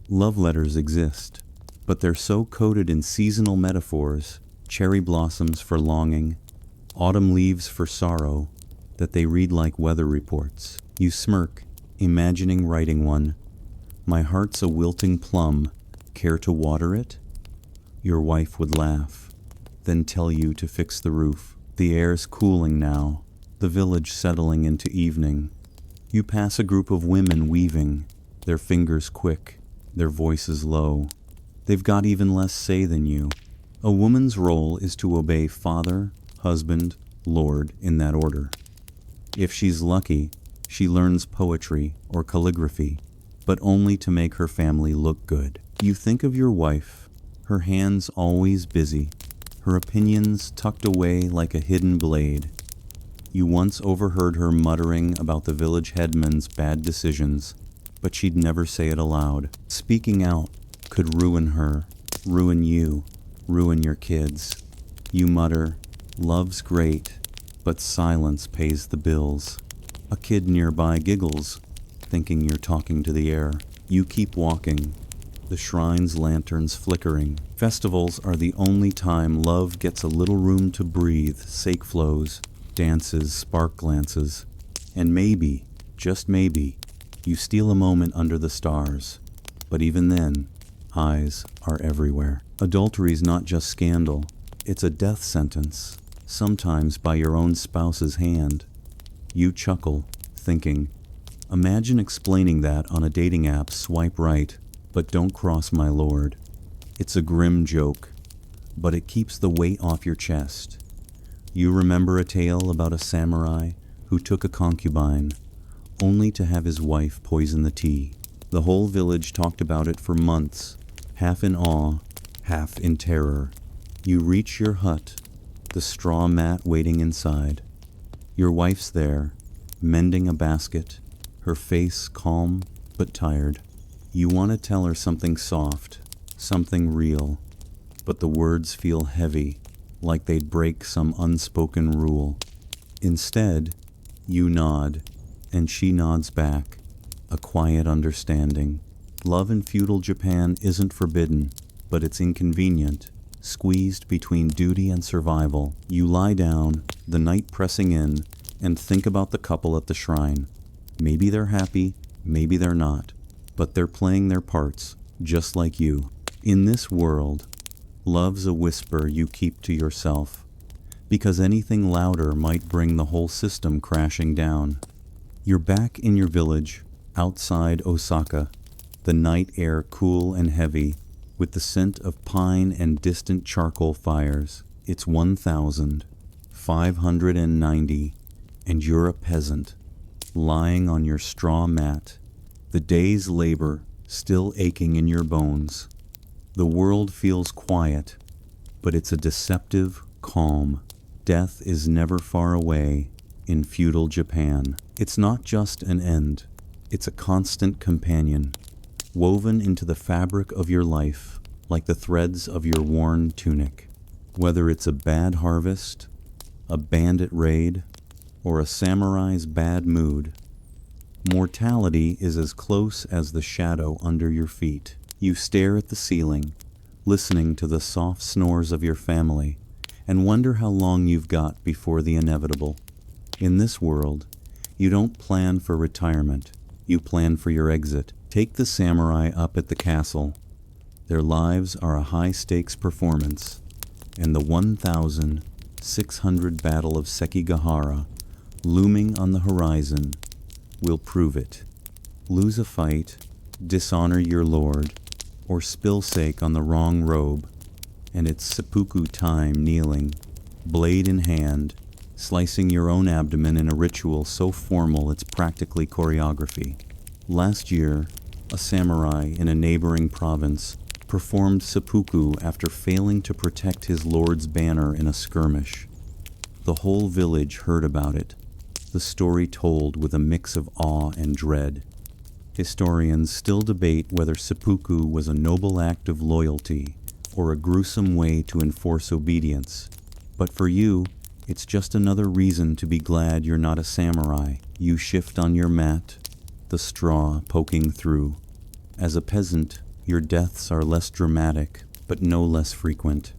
Love letters exist, but they're so coated in seasonal metaphors, cherry blossoms for longing, autumn leaves for sorrow, that they read like weather reports. You smirk, imagining writing one. My heart's a wilting plum, care to water it? Your wife would laugh, then tell you to fix the roof. The air's cooling now, the village settling into evening. You pass a group of women weaving, their fingers quick, their voices low. They've got even less say than you. A woman's role is to obey father, husband, lord, in that order. If she's lucky, she learns poetry or calligraphy, but only to make her family look good. You think of your wife, her hands always busy, her opinions tucked away like a hidden blade. You once overheard her muttering about the village headman's bad decisions, but she'd never say it aloud. Speaking out could ruin her, ruin you, ruin your kids. You mutter, love's great, but silence pays the bills. A kid nearby giggles, thinking you're talking to the air. You keep walking, the shrine's lanterns flickering. Festivals are the only time love gets a little room to breathe, sake flows, dances, spark glances, and maybe, just maybe, you steal a moment under the stars. But even then, eyes are everywhere. Adultery's not just scandal, it's a death sentence, sometimes by your own spouse's hand. You chuckle, thinking, imagine explaining that on a dating app. Swipe right, but don't cross my lord. It's a grim joke, but it keeps the weight off your chest. You remember a tale about a samurai who took a concubine, only to have his wife poison the tea. The whole village talked about it for months, half in awe, half in terror. You reach your hut, the straw mat waiting inside. Your wife's there, mending a basket, her face calm but tired. You want to tell her something soft, something real, but the words feel heavy, like they'd break some unspoken rule. Instead, you nod, and she nods back, a quiet understanding. Love in feudal Japan isn't forbidden, but it's inconvenient, squeezed between duty and survival. You lie down, the night pressing in, and think about the couple at the shrine. Maybe they're happy, maybe they're not, but they're playing their parts, just like you. In this world, love's a whisper you keep to yourself, because anything louder might bring the whole system crashing down. You're back in your village, outside Osaka, the night air cool and heavy, with the scent of pine and distant charcoal fires. It's 1590, and you're a peasant, lying on your straw mat, the day's labor still aching in your bones. The world feels quiet, but it's a deceptive calm. Death is never far away in feudal Japan. It's not just an end, it's a constant companion, woven into the fabric of your life like the threads of your worn tunic. Whether it's a bad harvest, a bandit raid, or a samurai's bad mood, mortality is as close as the shadow under your feet. You stare at the ceiling, listening to the soft snores of your family, and wonder how long you've got before the inevitable. In this world, you don't plan for retirement, you plan for your exit. Take the samurai up at the castle. Their lives are a high-stakes performance, and the 1,600 Battle of Sekigahara, looming on the horizon, will prove it. Lose a fight, dishonor your lord, or spill sake on the wrong robe, and it's seppuku time kneeling, blade in hand, slicing your own abdomen in a ritual so formal it's practically choreography. Last year, a samurai in a neighboring province performed seppuku after failing to protect his lord's banner in a skirmish. The whole village heard about it, the story told with a mix of awe and dread. Historians still debate whether seppuku was a noble act of loyalty or a gruesome way to enforce obedience. But for you, it's just another reason to be glad you're not a samurai. You shift on your mat, the straw poking through. As a peasant, your deaths are less dramatic, but no less frequent.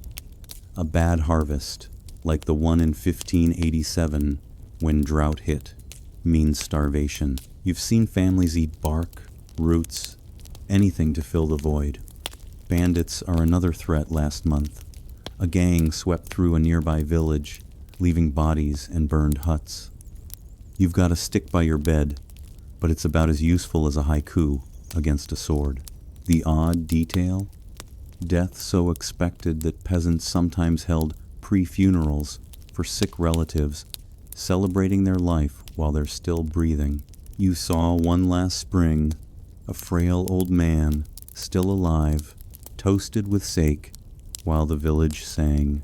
A bad harvest, like the one in 1587, when drought hit, means starvation. You've seen families eat bark, roots, anything to fill the void. Bandits are another threat last month. A gang swept through a nearby village, leaving bodies and burned huts. You've got a stick by your bed, but it's about as useful as a haiku against a sword. The odd detail? Death so expected that peasants sometimes held pre-funerals for sick relatives, celebrating their life while they're still breathing. You saw one last spring, a frail old man, still alive, toasted with sake, while the village sang.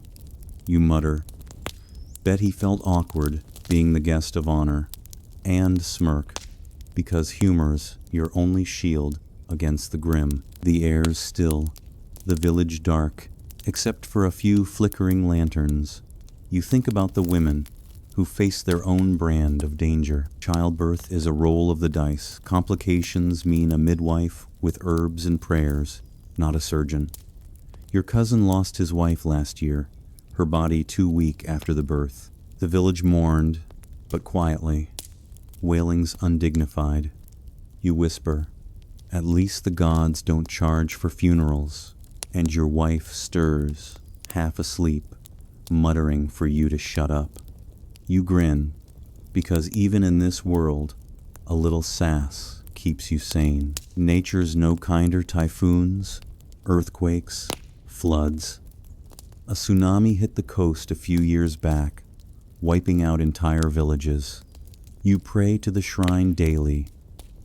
You mutter, bet he felt awkward being the guest of honor, and smirk, because humor's your only shield against the grim. The air's still, the village dark, except for a few flickering lanterns. You think about the women who face their own brand of danger. Childbirth is a roll of the dice. Complications mean a midwife with herbs and prayers, not a surgeon. Your cousin lost his wife last year, her body too weak after the birth. The village mourned, but quietly. Wailing's undignified. You whisper, at least the gods don't charge for funerals, and your wife stirs, half asleep, muttering for you to shut up. You grin, because even in this world, a little sass keeps you sane. Nature's no kinder typhoons, earthquakes, floods. A tsunami hit the coast a few years back, wiping out entire villages. You pray to the shrine daily,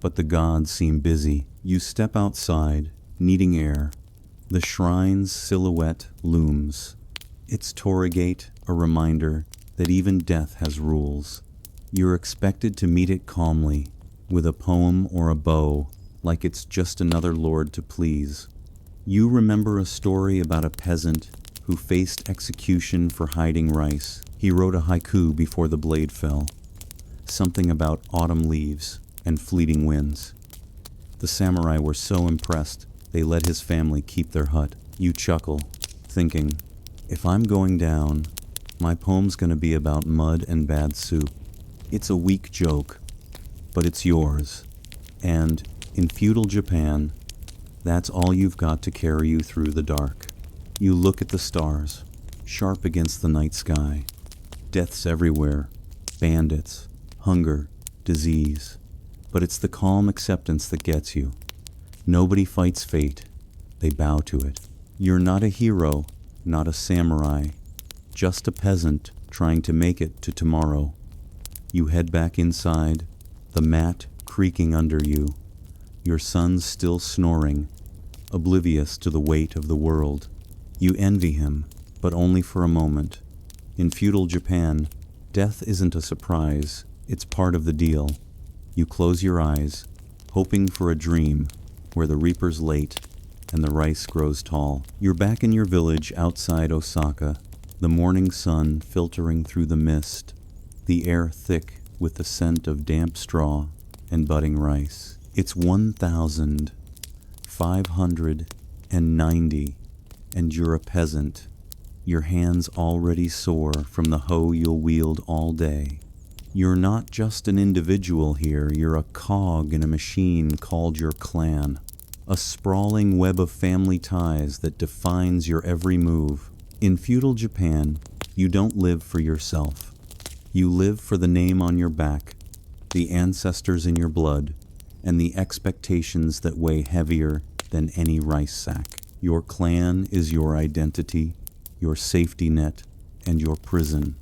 but the gods seem busy. You step outside, needing air. The shrine's silhouette looms. Its Toragate, a reminder that even death has rules. You're expected to meet it calmly, with a poem or a bow, like it's just another lord to please. You remember a story about a peasant who faced execution for hiding rice. He wrote a haiku before the blade fell, something about autumn leaves and fleeting winds. The samurai were so impressed, they let his family keep their hut. You chuckle, thinking, if I'm going down, my poem's gonna be about mud and bad soup. It's a weak joke, but it's yours. And in feudal Japan, that's all you've got to carry you through the dark. You look at the stars, sharp against the night sky. Death's everywhere, bandits, hunger, disease. But it's the calm acceptance that gets you. Nobody fights fate, they bow to it. You're not a hero, not a samurai, just a peasant trying to make it to tomorrow. You head back inside, the mat creaking under you, your son's still snoring, oblivious to the weight of the world. You envy him, but only for a moment. In feudal Japan, death isn't a surprise, it's part of the deal. You close your eyes, hoping for a dream where the reaper's late and the rice grows tall. You're back in your village outside Osaka, the morning sun filtering through the mist, the air thick with the scent of damp straw and budding rice. It's 1,590, and you're a peasant, your hands already sore from the hoe you'll wield all day. You're not just an individual here, you're a cog in a machine called your clan, a sprawling web of family ties that defines your every move. In feudal Japan, you don't live for yourself. You live for the name on your back, the ancestors in your blood, and the expectations that weigh heavier than any rice sack. Your clan is your identity, your safety net, and your prison,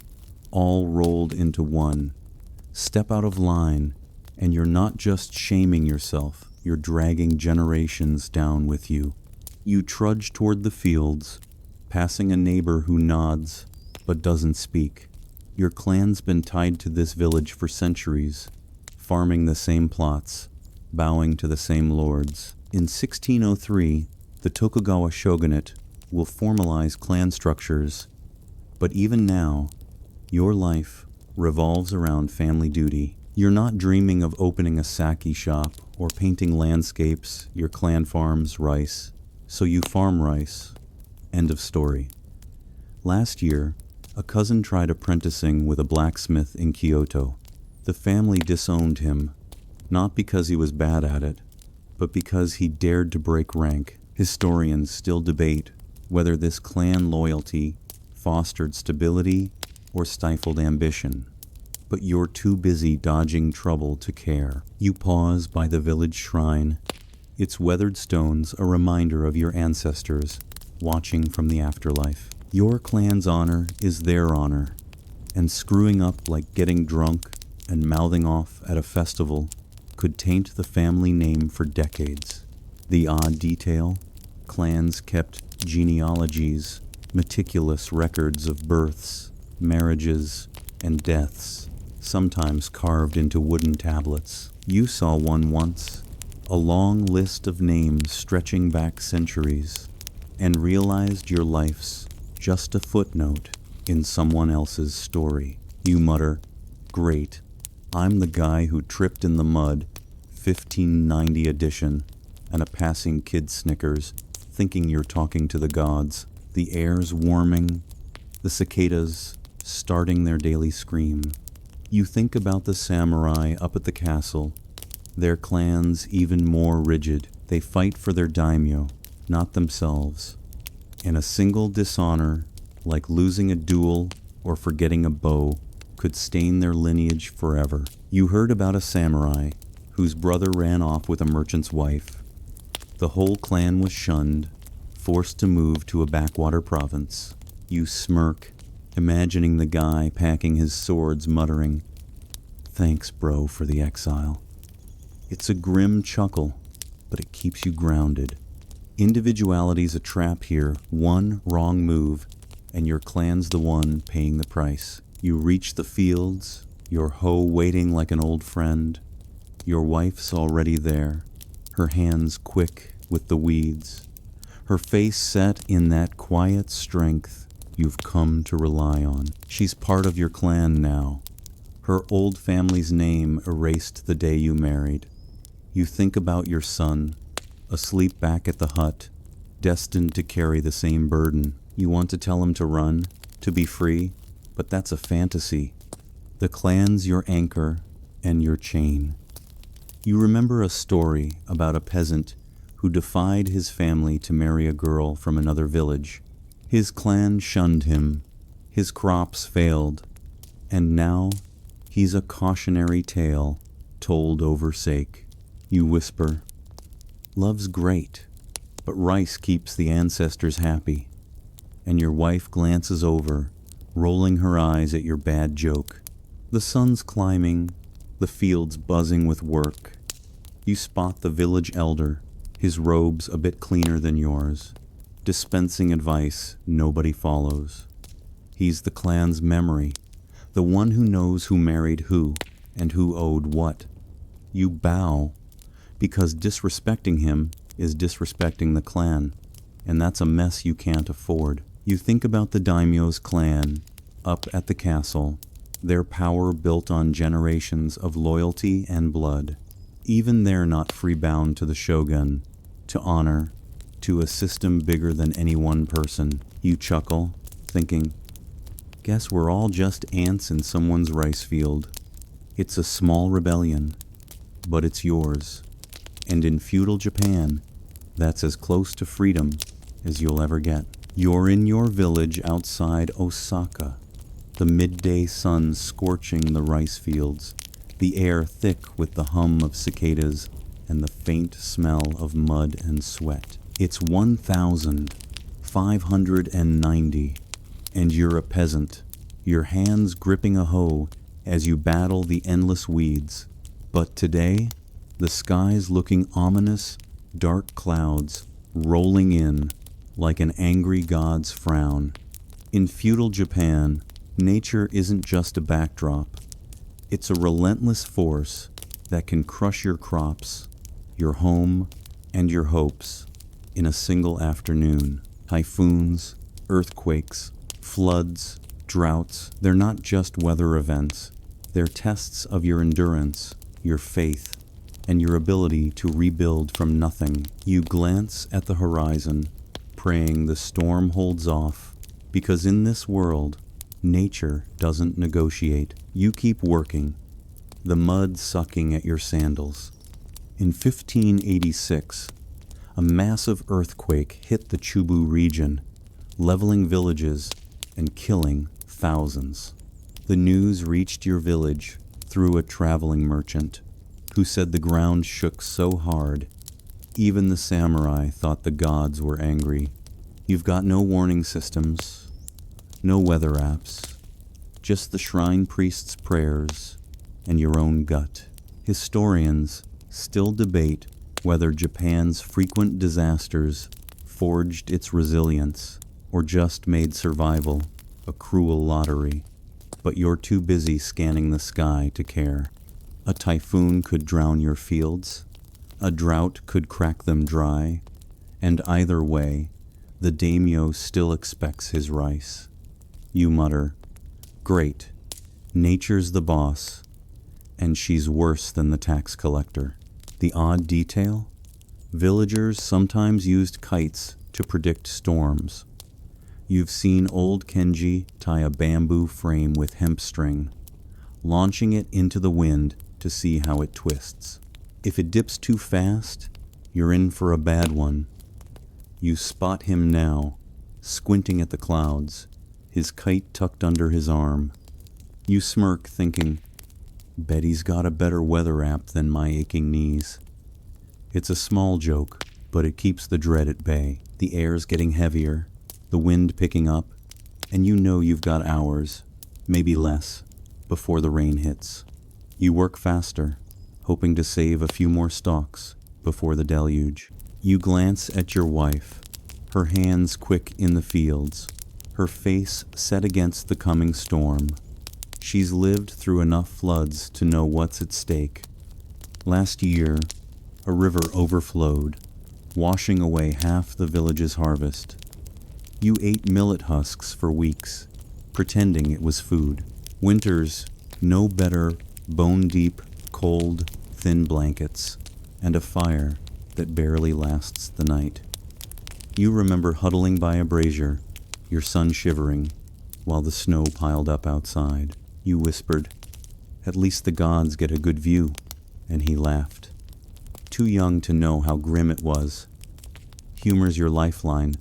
all rolled into one. Step out of line, and you're not just shaming yourself, you're dragging generations down with you. You trudge toward the fields, passing a neighbor who nods but doesn't speak. Your clan's been tied to this village for centuries, farming the same plots, bowing to the same lords. In 1603, the Tokugawa shogunate will formalize clan structures, but even now, your life revolves around family duty. You're not dreaming of opening a sake shop or painting landscapes, your clan farms rice, so you farm rice. End of story. Last year, a cousin tried apprenticing with a blacksmith in Kyoto. The family disowned him, not because he was bad at it, but because he dared to break rank. Historians still debate whether this clan loyalty fostered stability or stifled ambition. But you're too busy dodging trouble to care. You pause by the village shrine, its weathered stones a reminder of your ancestors watching from the afterlife. Your clan's honor is their honor, and screwing up like getting drunk and mouthing off at a festival could taint the family name for decades. The odd detail, clans kept genealogies, meticulous records of births, marriages, and deaths, sometimes carved into wooden tablets. You saw one once, a long list of names stretching back centuries, and realized your life's just a footnote in someone else's story. You mutter, "Great, I'm the guy who tripped in the mud, 1590 edition," and a passing kid snickers, thinking you're talking to the gods. The air's warming, the cicadas starting their daily scream. You think about the samurai up at the castle, their clans even more rigid. They fight for their daimyo, not themselves. And a single dishonor, like losing a duel or forgetting a bow, could stain their lineage forever. You heard about a samurai whose brother ran off with a merchant's wife. The whole clan was shunned, forced to move to a backwater province. You smirk, imagining the guy packing his swords, muttering, "Thanks, bro, for the exile." It's a grim chuckle, but it keeps you grounded. Individuality's a trap here. One wrong move, and your clan's the one paying the price. You reach the fields, your hoe waiting like an old friend, Your wife's already there, her hands quick with the weeds, her face set in that quiet strength you've come to rely on. She's part of your clan now. Her old family's name erased the day you married. You think about your son, asleep back at the hut, destined to carry the same burden. You want to tell him to run, to be free, but that's a fantasy. The clan's your anchor and your chain. You remember a story about a peasant who defied his family to marry a girl from another village. His clan shunned him, his crops failed, and now he's a cautionary tale told over sake. You whisper, "Love's great, but rice keeps the ancestors happy." And your wife glances over, rolling her eyes at your bad joke. The sun's climbing, the fields buzzing with work. You spot the village elder, his robes a bit cleaner than yours, dispensing advice nobody follows. He's the clan's memory, the one who knows who married who and who owed what. You bow, because disrespecting him is disrespecting the clan, and that's a mess you can't afford. You think about the daimyo's clan up at the castle, their power built on generations of loyalty and blood. Even they're not free-bound to the shogun, to honor, to a system bigger than any one person. You chuckle, thinking, guess we're all just ants in someone's rice field. It's a small rebellion, but it's yours. And in feudal Japan, that's as close to freedom as you'll ever get. You're in your village outside Osaka, the midday sun scorching the rice fields, the air thick with the hum of cicadas and the faint smell of mud and sweat. It's 1590, and you're a peasant, your hands gripping a hoe as you battle the endless weeds. But today, the sky's looking ominous, dark clouds rolling in like an angry god's frown. In feudal Japan, nature isn't just a backdrop. It's a relentless force that can crush your crops, your home, and your hopes in a single afternoon. Typhoons, earthquakes, floods, droughts, they're not just weather events. They're tests of your endurance, your faith, and your ability to rebuild from nothing. You glance at the horizon, praying the storm holds off, because in this world, nature doesn't negotiate. You keep working, the mud sucking at your sandals. In 1586, a massive earthquake hit the Chubu region, leveling villages and killing thousands. The news reached your village through a traveling merchant who said the ground shook so hard, even the samurai thought the gods were angry. You've got no warning systems, no weather apps, just the shrine priest's prayers and your own gut. Historians still debate whether Japan's frequent disasters forged its resilience or just made survival a cruel lottery. But you're too busy scanning the sky to care. A typhoon could drown your fields, a drought could crack them dry, and either way, the daimyo still expects his rice. You mutter, "Great, nature's the boss, and she's worse than the tax collector." The odd detail? Villagers sometimes used kites to predict storms. You've seen old Kenji tie a bamboo frame with hemp string, launching it into the wind to see how it twists. If it dips too fast, you're in for a bad one. You spot him now, squinting at the clouds, his kite tucked under his arm. You smirk, thinking, bet he's got a better weather app than my aching knees. It's a small joke, but it keeps the dread at bay. The air's getting heavier, the wind picking up, and you know you've got hours, maybe less, before the rain hits. You work faster, hoping to save a few more stalks before the deluge. You glance at your wife, her hands quick in the fields, her face set against the coming storm. She's lived through enough floods to know what's at stake. Last year, a river overflowed, washing away half the village's harvest. You ate millet husks for weeks, pretending it was food. Winters, no better bone-deep, cold, thin blankets, and a fire that barely lasts the night. You remember huddling by a brazier, your son shivering, while the snow piled up outside. You whispered, "At least the gods get a good view," and he laughed. Too young to know how grim it was. Humor's your lifeline,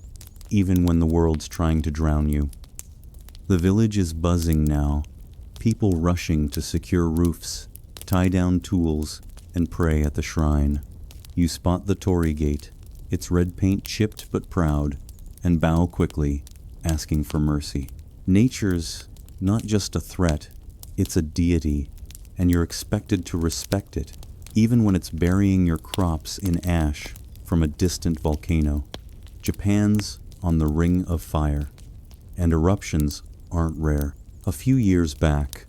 even when the world's trying to drown you. The village is buzzing now, people rushing to secure roofs, tie down tools, and pray at the shrine. You spot the Torii gate, its red paint chipped but proud, and bow quickly, asking for mercy. Nature's not just a threat, it's a deity, and you're expected to respect it, even when it's burying your crops in ash from a distant volcano. Japan's on the ring of fire, and eruptions aren't rare. A few years back,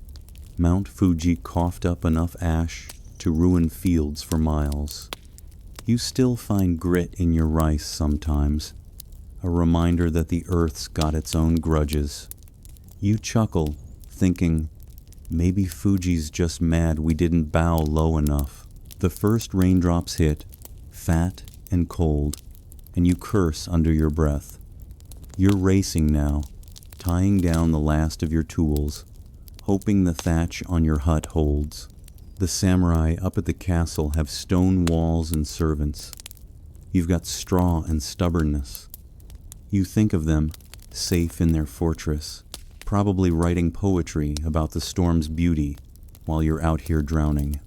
Mount Fuji coughed up enough ash to ruin fields for miles. You still find grit in your rice sometimes, a reminder that the earth's got its own grudges. You chuckle, thinking, maybe Fuji's just mad we didn't bow low enough. The first raindrops hit, fat and cold, and you curse under your breath. You're racing now, tying down the last of your tools, hoping the thatch on your hut holds. The samurai up at the castle have stone walls and servants. You've got straw and stubbornness. You think of them, safe in their fortress, probably writing poetry about the storm's beauty while you're out here drowning.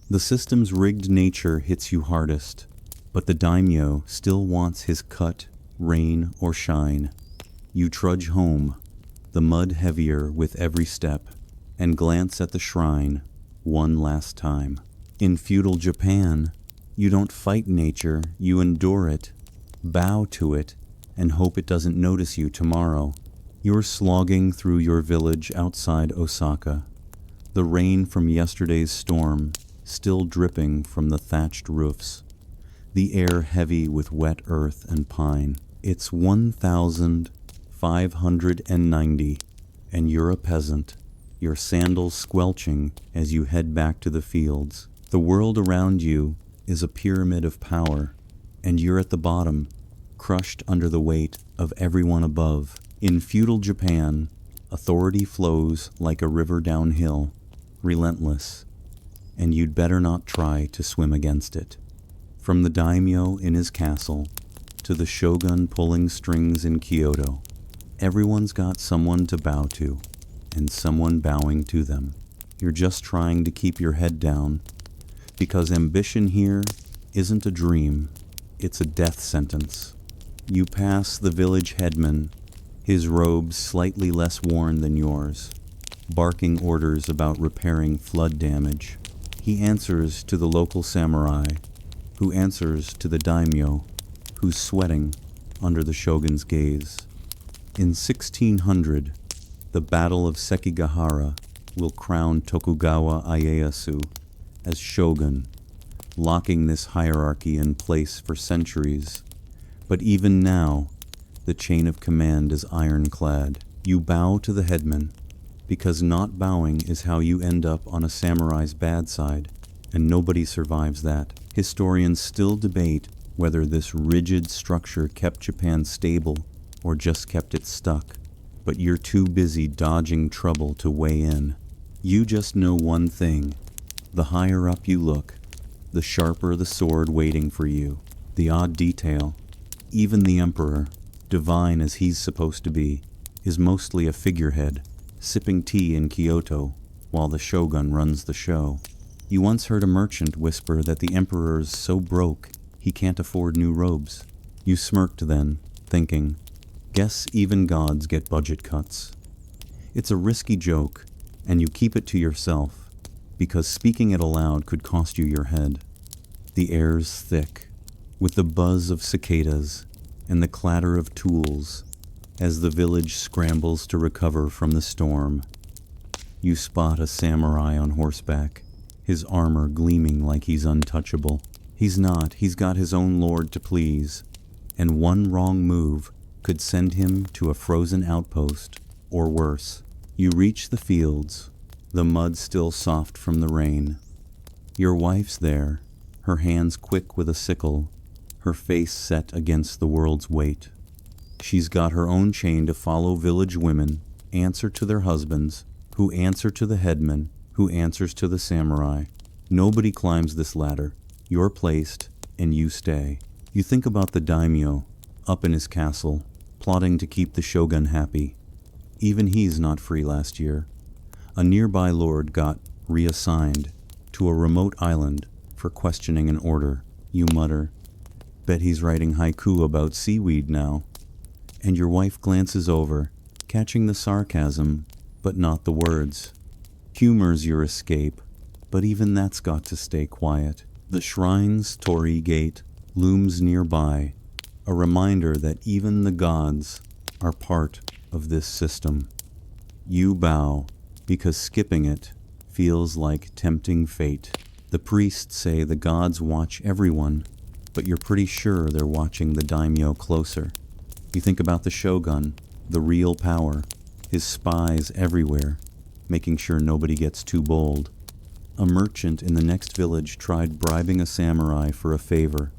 The system's rigged nature hits you hardest, but the daimyo still wants his cut, rain or shine. You trudge home, the mud heavier with every step, and glance at the shrine one last time. In feudal Japan, you don't fight nature, you endure it, bow to it, and hope it doesn't notice you tomorrow. You're slogging through your village outside Osaka, the rain from yesterday's storm still dripping from the thatched roofs, the air heavy with wet earth and pine. It's 1590, and you're a peasant, your sandals squelching as you head back to the fields. The world around you is a pyramid of power, and you're at the bottom, crushed under the weight of everyone above. In feudal Japan, authority flows like a river downhill, relentless, and you'd better not try to swim against it. From the daimyo in his castle to the shogun pulling strings in Kyoto, everyone's got someone to bow to, and someone bowing to them. You're just trying to keep your head down, because ambition here isn't a dream, it's a death sentence. You pass the village headman, his robes slightly less worn than yours, barking orders about repairing flood damage. He answers to the local samurai, who answers to the daimyo, who's sweating under the shogun's gaze. In 1600, the Battle of Sekigahara will crown Tokugawa Ieyasu as shogun, locking this hierarchy in place for centuries. But even now, the chain of command is ironclad. You bow to the headman, because not bowing is how you end up on a samurai's bad side, and nobody survives that. Historians still debate whether this rigid structure kept Japan stable or just kept it stuck, but you're too busy dodging trouble to weigh in. You just know one thing: the higher up you look, the sharper the sword waiting for you. The odd detail: even the emperor, divine as he's supposed to be, is mostly a figurehead, sipping tea in Kyoto while the shogun runs the show. You once heard a merchant whisper that the emperor's so broke he can't afford new robes. You smirked then, thinking, guess even gods get budget cuts. It's a risky joke, and you keep it to yourself, because speaking it aloud could cost you your head. The air's thick, with the buzz of cicadas and the clatter of tools as the village scrambles to recover from the storm. You spot a samurai on horseback, his armor gleaming like he's untouchable. He's not, he's got his own lord to please, and one wrong move could send him to a frozen outpost, or worse. You reach the fields, the mud still soft from the rain. Your wife's there, her hands quick with a sickle, her face set against the world's weight. She's got her own chain to follow village women, answer to their husbands, who answer to the headman, who answers to the samurai. Nobody climbs this ladder. You're placed, and you stay. You think about the daimyo, up in his castle, plotting to keep the shogun happy. Even he's not free last year. A nearby lord got reassigned to a remote island for questioning an order. You mutter, bet he's writing haiku about seaweed now. And your wife glances over, catching the sarcasm, but not the words. Humor's your escape, but even that's got to stay quiet. The shrine's torii gate looms nearby, a reminder that even the gods are part of this system. You bow, because skipping it feels like tempting fate. The priests say the gods watch everyone, but you're pretty sure they're watching the daimyo closer. You think about the shogun, the real power, his spies everywhere, making sure nobody gets too bold. A merchant in the next village tried bribing a samurai for a favor.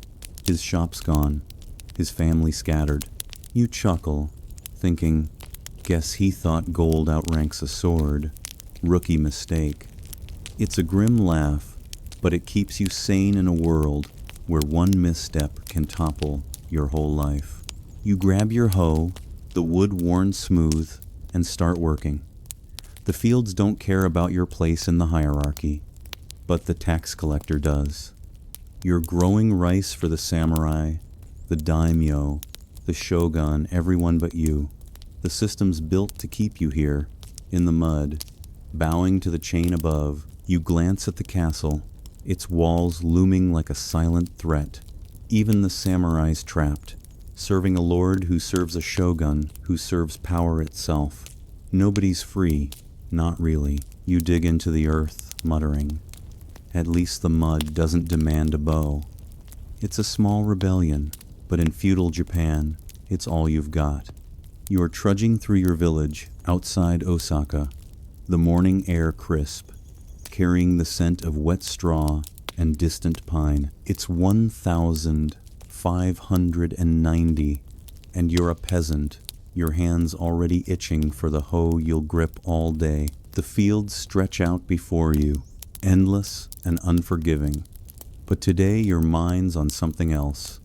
His shop's gone, his family scattered. You chuckle, thinking, guess he thought gold outranks a sword. Rookie mistake. It's a grim laugh, but it keeps you sane in a world where one misstep can topple your whole life. You grab your hoe, the wood worn smooth, and start working. The fields don't care about your place in the hierarchy, but the tax collector does. You're growing rice for the samurai, the daimyo, the shogun, everyone but you. The system's built to keep you here, in the mud, bowing to the chain above. You glance at the castle, its walls looming like a silent threat. Even the samurai's trapped, serving a lord who serves a shogun who serves power itself. Nobody's free. Not really. You dig into the earth, muttering. At least the mud doesn't demand a bow. It's a small rebellion, but in feudal Japan, it's all you've got. You are trudging through your village, outside Osaka, the morning air crisp, carrying the scent of wet straw and distant pine. It's 1,590, and you're a peasant, your hands already itching for the hoe you'll grip all day. The fields stretch out before you, endless and unforgiving. But today your mind's on something else.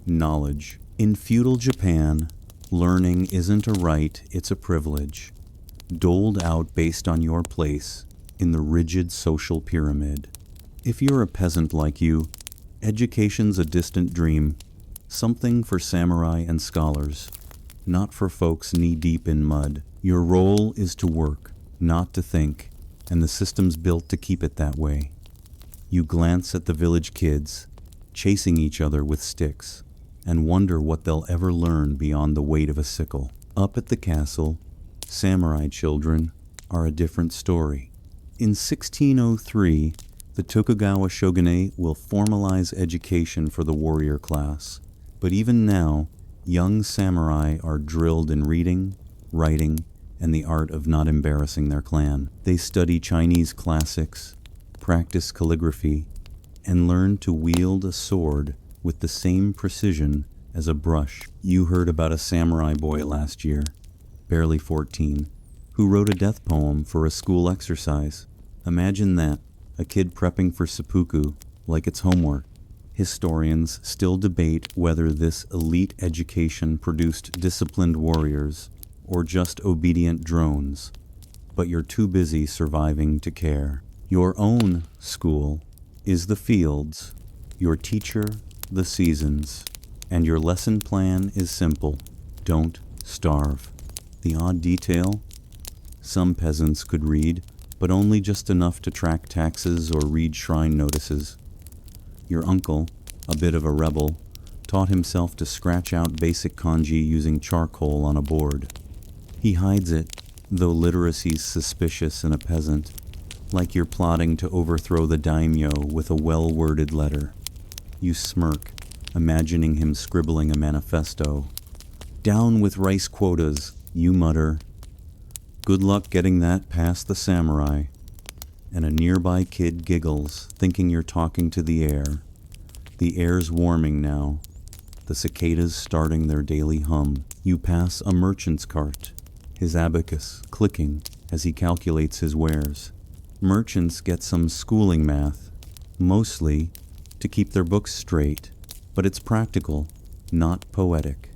Knowledge. In feudal Japan, learning isn't a right, it's a privilege, doled out based on your place in the rigid social pyramid. If you're a peasant like you, education's a distant dream, something for samurai and scholars, not for folks knee-deep in mud. Your role is to work, not to think, and the system's built to keep it that way. You glance at the village kids, chasing each other with sticks, and wonder what they'll ever learn beyond the weight of a sickle. Up at the castle, samurai children are a different story. In 1603, the Tokugawa shogunate will formalize education for the warrior class, but even now, young samurai are drilled in reading, writing, and the art of not embarrassing their clan. They study Chinese classics, practice calligraphy, and learn to wield a sword with the same precision as a brush. You heard about a samurai boy last year, barely 14, who wrote a death poem for a school exercise. Imagine that, a kid prepping for seppuku like it's homework. Historians still debate whether this elite education produced disciplined warriors or just obedient drones, but you're too busy surviving to care. Your own school is the fields, your teacher the seasons, and your lesson plan is simple. Don't starve. The odd detail? Some peasants could read, but only just enough to track taxes or read shrine notices. Your uncle, a bit of a rebel, taught himself to scratch out basic kanji using charcoal on a board. He hides it, though literacy's suspicious in a peasant. like you're plotting to overthrow the daimyo with a well-worded letter. You smirk, imagining him scribbling a manifesto. "Down with rice quotas," you mutter. "Good luck getting that past the samurai." And a nearby kid giggles, thinking you're talking to the air. The air's warming now, the cicadas starting their daily hum. You pass a merchant's cart, his abacus clicking as he calculates his wares. Merchants get some schooling math, mostly to keep their books straight, but it's practical, not poetic.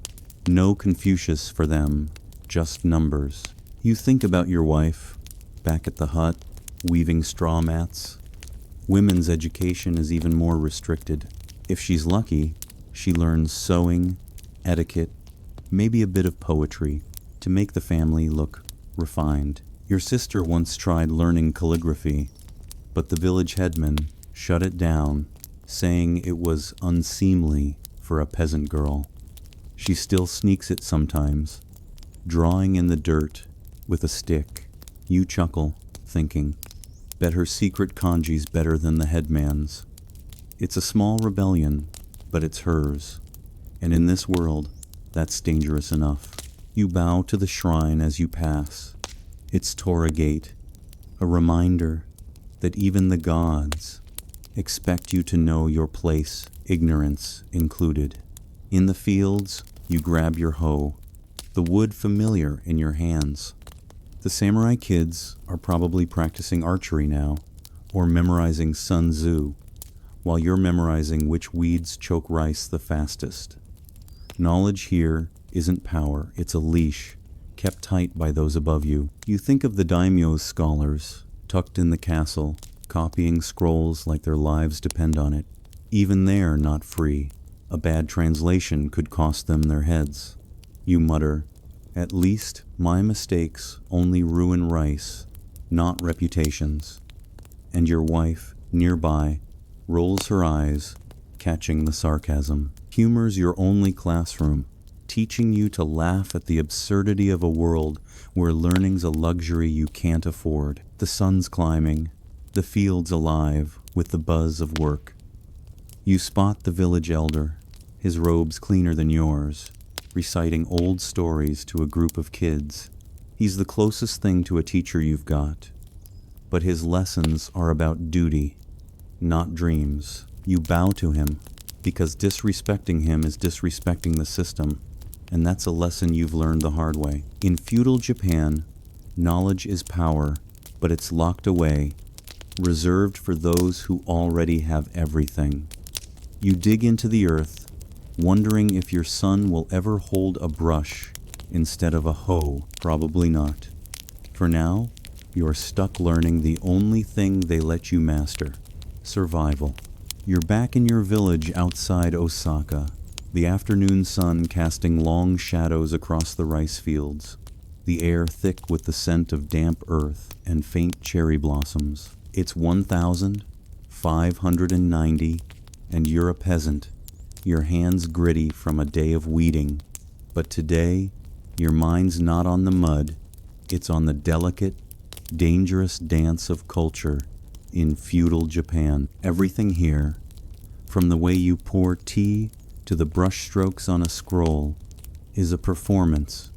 No Confucius for them, just numbers. You think about your wife, back at the hut, weaving straw mats. Women's education is even more restricted. If she's lucky, she learns sewing, etiquette, maybe a bit of poetry, to make the family look refined. Your sister once tried learning calligraphy, but the village headman shut it down, saying it was unseemly for a peasant girl. She still sneaks it sometimes, drawing in the dirt with a stick. You chuckle, thinking, bet her secret kanji's better than the headman's. It's a small rebellion, but it's hers. And in this world, that's dangerous enough. You bow to the shrine as you pass. It's Torah Gate, a reminder that even the gods expect you to know your place, ignorance included. In the fields, you grab your hoe, the wood familiar in your hands. The samurai kids are probably practicing archery now, or memorizing Sun Tzu, while you're memorizing which weeds choke rice the fastest. Knowledge here isn't power, it's a leash, kept tight by those above you. You think of the daimyo's scholars, tucked in the castle, copying scrolls like their lives depend on it. Even they're not free. A bad translation could cost them their heads. You mutter, "At least my mistakes only ruin rice, not reputations." And your wife, nearby, rolls her eyes, catching the sarcasm. Humor's your only classroom, teaching you to laugh at the absurdity of a world where learning's a luxury you can't afford. The sun's climbing, the fields alive with the buzz of work. You spot the village elder, his robes cleaner than yours, reciting old stories to a group of kids. He's the closest thing to a teacher you've got, but his lessons are about duty, not dreams. You bow to him, because disrespecting him is disrespecting the system, and that's a lesson you've learned the hard way. In feudal Japan, knowledge is power, but it's locked away, reserved for those who already have everything. You dig into the earth, wondering if your son will ever hold a brush instead of a hoe. Probably not. For now, you're stuck learning the only thing they let you master: survival. You're back in your village outside Osaka, the afternoon sun casting long shadows across the rice fields, the air thick with the scent of damp earth and faint cherry blossoms. It's 1590, and you're a peasant, your hands gritty from a day of weeding. But today, your mind's not on the mud, it's on the delicate, dangerous dance of culture in feudal Japan. Everything here, from the way you pour tea to the brushstrokes on a scroll, is a performance,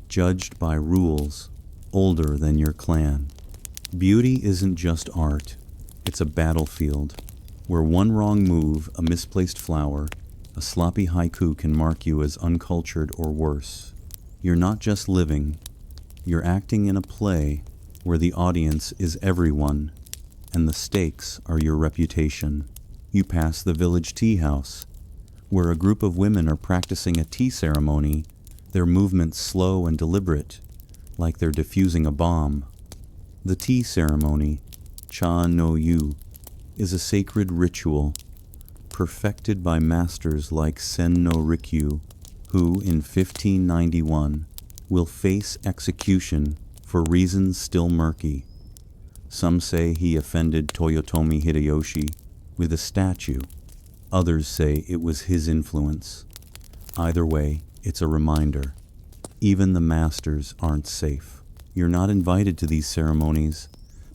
judged by rules older than your clan. Beauty isn't just art, it's a battlefield, where one wrong move, a misplaced flower, a sloppy haiku can mark you as uncultured or worse. You're not just living, you're acting in a play where the audience is everyone, and the stakes are your reputation. You pass the village tea house, where a group of women are practicing a tea ceremony, their movements slow and deliberate, like they're diffusing a bomb. The tea ceremony, cha no yu, is a sacred ritual, perfected by masters like Sen no Rikyu, who, in 1591, will face execution for reasons still murky. Some say he offended Toyotomi Hideyoshi with a statue. Others say it was his influence. Either way, it's a reminder. Even the masters aren't safe. You're not invited to these ceremonies,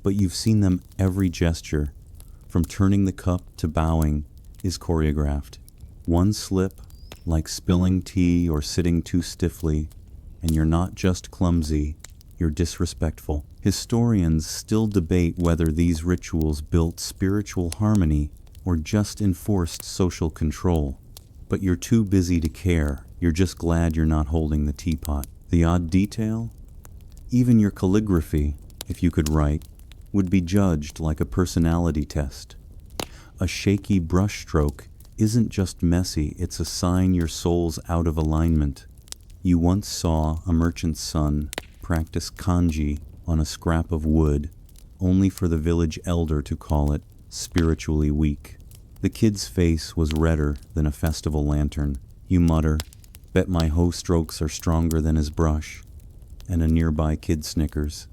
but you've seen them every gesture, from turning the cup to bowing, is choreographed. One slip, like spilling tea or sitting too stiffly, and you're not just clumsy, you're disrespectful. Historians still debate whether these rituals built spiritual harmony or just enforced social control. But you're too busy to care. You're just glad you're not holding the teapot. The odd detail? Even your calligraphy, if you could write, would be judged like a personality test. A shaky brushstroke isn't just messy, it's a sign your soul's out of alignment. You once saw a merchant's son practice kanji on a scrap of wood, only for the village elder to call it spiritually weak. The kid's face was redder than a festival lantern. You mutter, "Bet my hoe strokes are stronger than his brush," and a nearby kid snickers,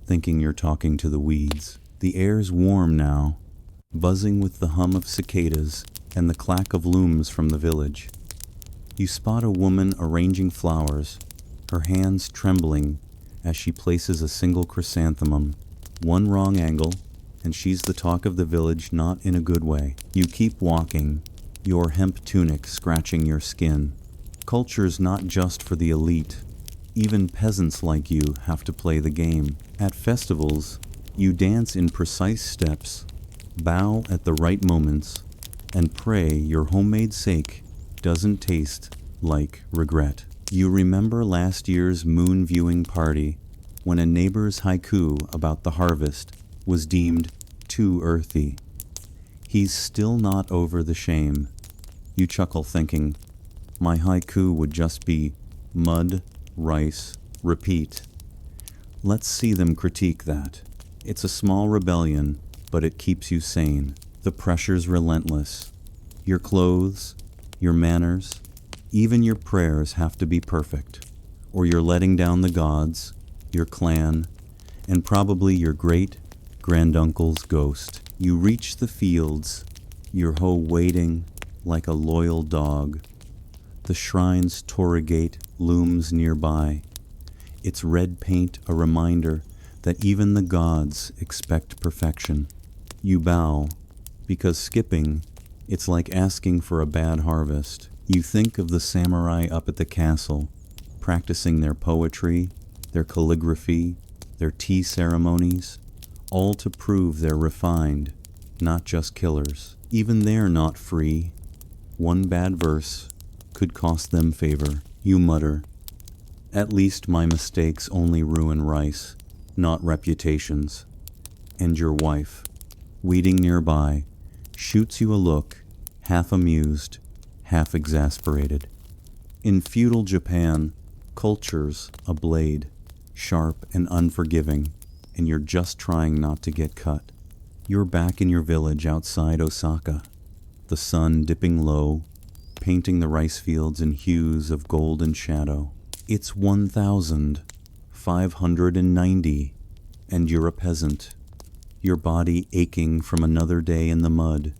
thinking you're talking to the weeds. The air's warm now, buzzing with the hum of cicadas and the clack of looms from the village. You spot a woman arranging flowers, her hands trembling as she places a single chrysanthemum. One wrong angle, and she's the talk of the village, not in a good way. You keep walking, your hemp tunic scratching your skin. Culture's not just for the elite. Even peasants like you have to play the game. At festivals, you dance in precise steps, bow at the right moments, and pray your homemade sake doesn't taste like regret. You remember last year's moon viewing party when a neighbor's haiku about the harvest was deemed too earthy. He's still not over the shame. You chuckle thinking, my haiku would just be mud, rice, repeat. Let's see them critique that. It's a small rebellion, but it keeps you sane. The pressure's relentless. Your clothes, your manners, even your prayers have to be perfect, or you're letting down the gods, your clan, and probably your great-granduncle's ghost. You reach the fields, your hoe waiting like a loyal dog. The shrine's Torah gate looms nearby, its red paint a reminder that even the gods expect perfection. You bow, because skipping, it's like asking for a bad harvest. You think of the samurai up at the castle, practicing their poetry, their calligraphy, their tea ceremonies, all to prove they're refined, not just killers. Even they're not free. One bad verse could cost them favor. You mutter, at least my mistakes only ruin rice, not reputations. And your wife, weeding nearby, shoots you a look, half amused, half exasperated. In feudal Japan, culture's a blade, sharp and unforgiving, and you're just trying not to get cut. You're back in your village outside Osaka, the sun dipping low, painting the rice fields in hues of golden shadow. It's 1590, and you're a peasant, your body aching from another day in the mud,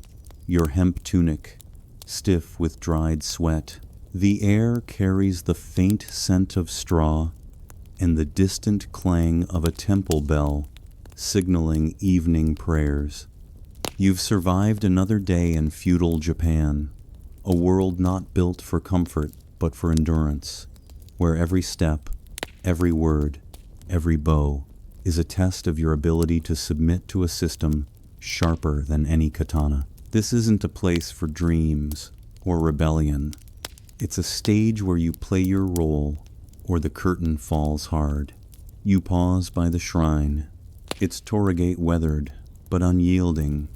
your hemp tunic stiff with dried sweat. The air carries the faint scent of straw and the distant clang of a temple bell signaling evening prayers. You've survived another day in feudal Japan, a world not built for comfort but for endurance, where every step, every word, every bow is a test of your ability to submit to a system sharper than any katana. This isn't a place for dreams or rebellion. It's a stage where you play your role or the curtain falls hard. You pause by the shrine, its Torah gate weathered but unyielding,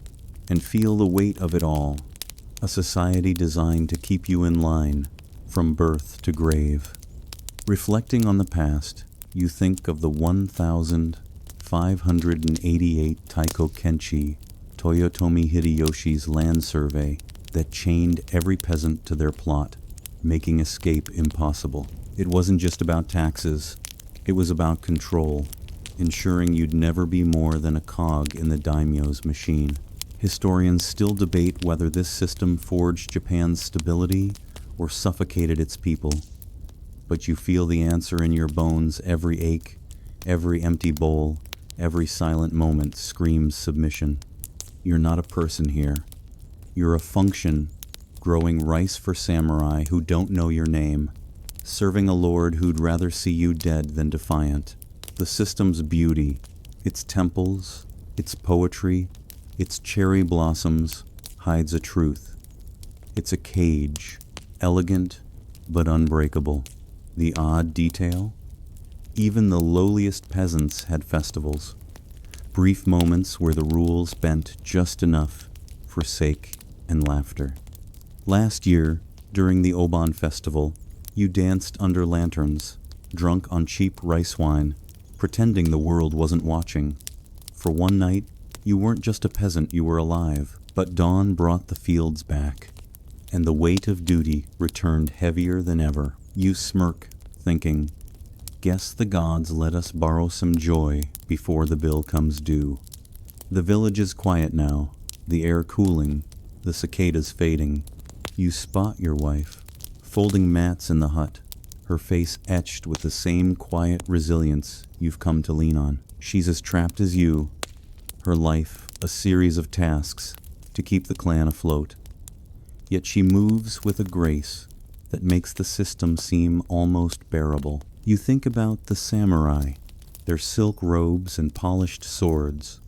and feel the weight of it all, a society designed to keep you in line from birth to grave. Reflecting on the past, you think of the 1,588 Taiko Kenchi Toyotomi Hideyoshi's land survey that chained every peasant to their plot, making escape impossible. It wasn't just about taxes, it was about control, ensuring you'd never be more than a cog in the daimyo's machine. Historians still debate whether this system forged Japan's stability or suffocated its people. But you feel the answer in your bones, every ache, every empty bowl, Every silent moment screams submission. You're not a person here. You're a function, growing rice for samurai who don't know your name, serving a lord who'd rather see you dead than defiant. The system's beauty, its temples, its poetry, its cherry blossoms, hides a truth. It's a cage, elegant but unbreakable. The odd detail? Even the lowliest peasants had festivals, brief moments where the rules bent just enough for sake and laughter. Last year, during the Oban festival, you danced under lanterns, drunk on cheap rice wine, pretending the world wasn't watching. For one night, you weren't just a peasant, you were alive. But dawn brought the fields back, and the weight of duty returned heavier than ever. You smirk, thinking, guess the gods let us borrow some joy before the bill comes due. The village is quiet now, the air cooling, the cicadas fading. You spot your wife, folding mats in the hut, her face etched with the same quiet resilience you've come to lean on. She's as trapped as you, her life a series of tasks to keep the clan afloat. Yet she moves with a grace that makes the system seem almost bearable. You think about the samurai, their silk robes and polished swords,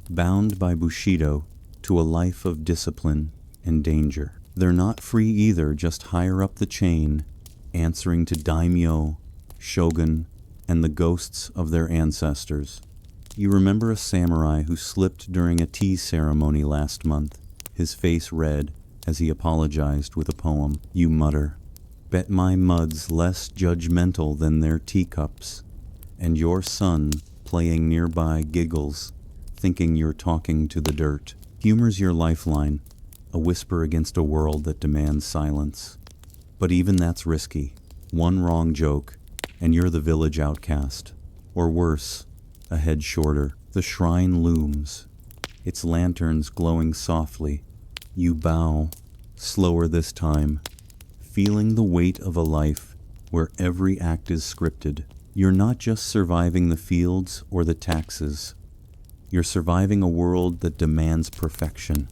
bound by Bushido to a life of discipline and danger. They're not free either, just higher up the chain, answering to daimyo, shogun, and the ghosts of their ancestors. You remember a samurai who slipped during a tea ceremony last month, his face red as he apologized with a poem. You mutter, bet my mud's less judgmental than their teacups, and your son, playing nearby, giggles, thinking you're talking to the dirt. Humor's your lifeline, a whisper against a world that demands silence. But even that's risky. One wrong joke, and you're the village outcast. Or worse, a head shorter. The shrine looms, its lanterns glowing softly. You bow, slower this time, feeling the weight of a life where every act is scripted. You're not just surviving the fields or the taxes. You're surviving a world that demands perfection,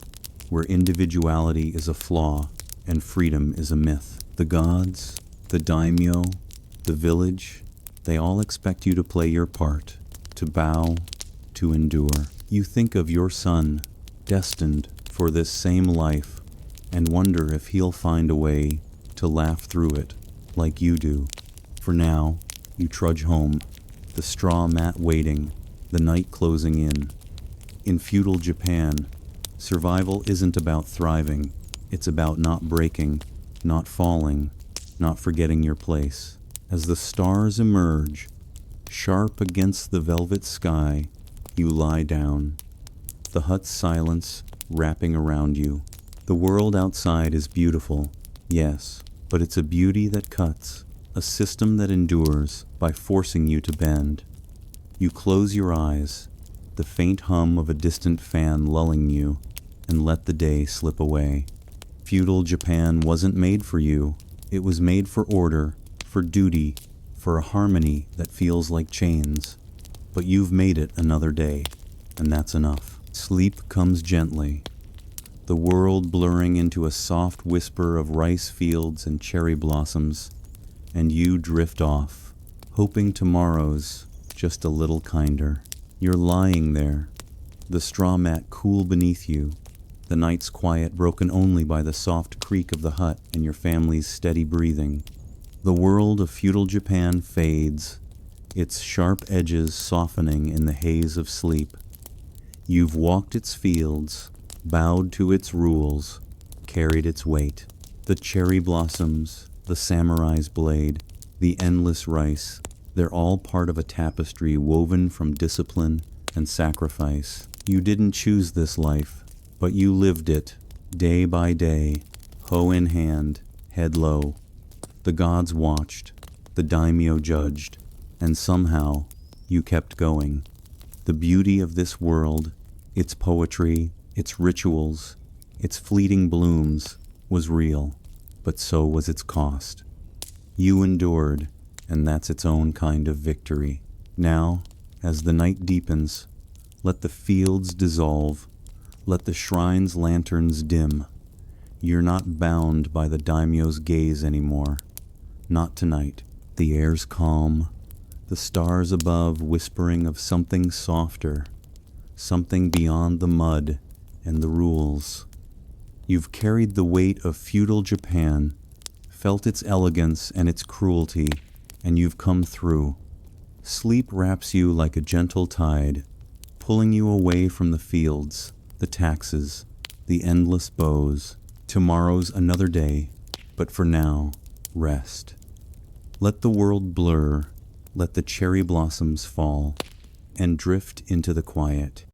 where individuality is a flaw and freedom is a myth. The gods, the daimyo, the village, they all expect you to play your part, to bow, to endure. You think of your son, destined for this same life, and wonder if he'll find a way to laugh through it like you do. For now, you trudge home, the straw mat waiting, the night closing in. In feudal Japan, survival isn't about thriving, it's about not breaking, not falling, not forgetting your place. As the stars emerge, sharp against the velvet sky, you lie down, the hut's silence wrapping around you. The world outside is beautiful, yes, but it's a beauty that cuts, a system that endures by forcing you to bend. You close your eyes, the faint hum of a distant fan lulling you, and let the day slip away. Feudal Japan wasn't made for you. It was made for order, for duty, for a harmony that feels like chains. But you've made it another day, and that's enough. Sleep comes gently, the world blurring into a soft whisper of rice fields and cherry blossoms, and you drift off, hoping tomorrow's just a little kinder. You're lying there, the straw mat cool beneath you, the night's quiet broken only by the soft creak of the hut and your family's steady breathing. The world of feudal Japan fades, its sharp edges softening in the haze of sleep. You've walked its fields, bowed to its rules, carried its weight. The cherry blossoms, the samurai's blade, the endless rice, they're all part of a tapestry woven from discipline and sacrifice. You didn't choose this life, but you lived it, day by day, hoe in hand, head low. The gods watched, the daimyo judged, and somehow you kept going. The beauty of this world, its poetry, its rituals, its fleeting blooms, was real, but so was its cost. You endured, and that's its own kind of victory. Now, As the night deepens, let the fields dissolve, let the shrine's lanterns dim. You're not bound by the daimyo's gaze anymore. Not tonight. The air's calm, the stars above whispering of something softer, something beyond the mud and the rules. You've carried the weight of feudal Japan, felt its elegance and its cruelty, and you've come through. Sleep wraps you like a gentle tide, pulling you away from the fields, the taxes, the endless bows. Tomorrow's another day, but for now, rest. Let the world blur, let the cherry blossoms fall, and drift into the quiet.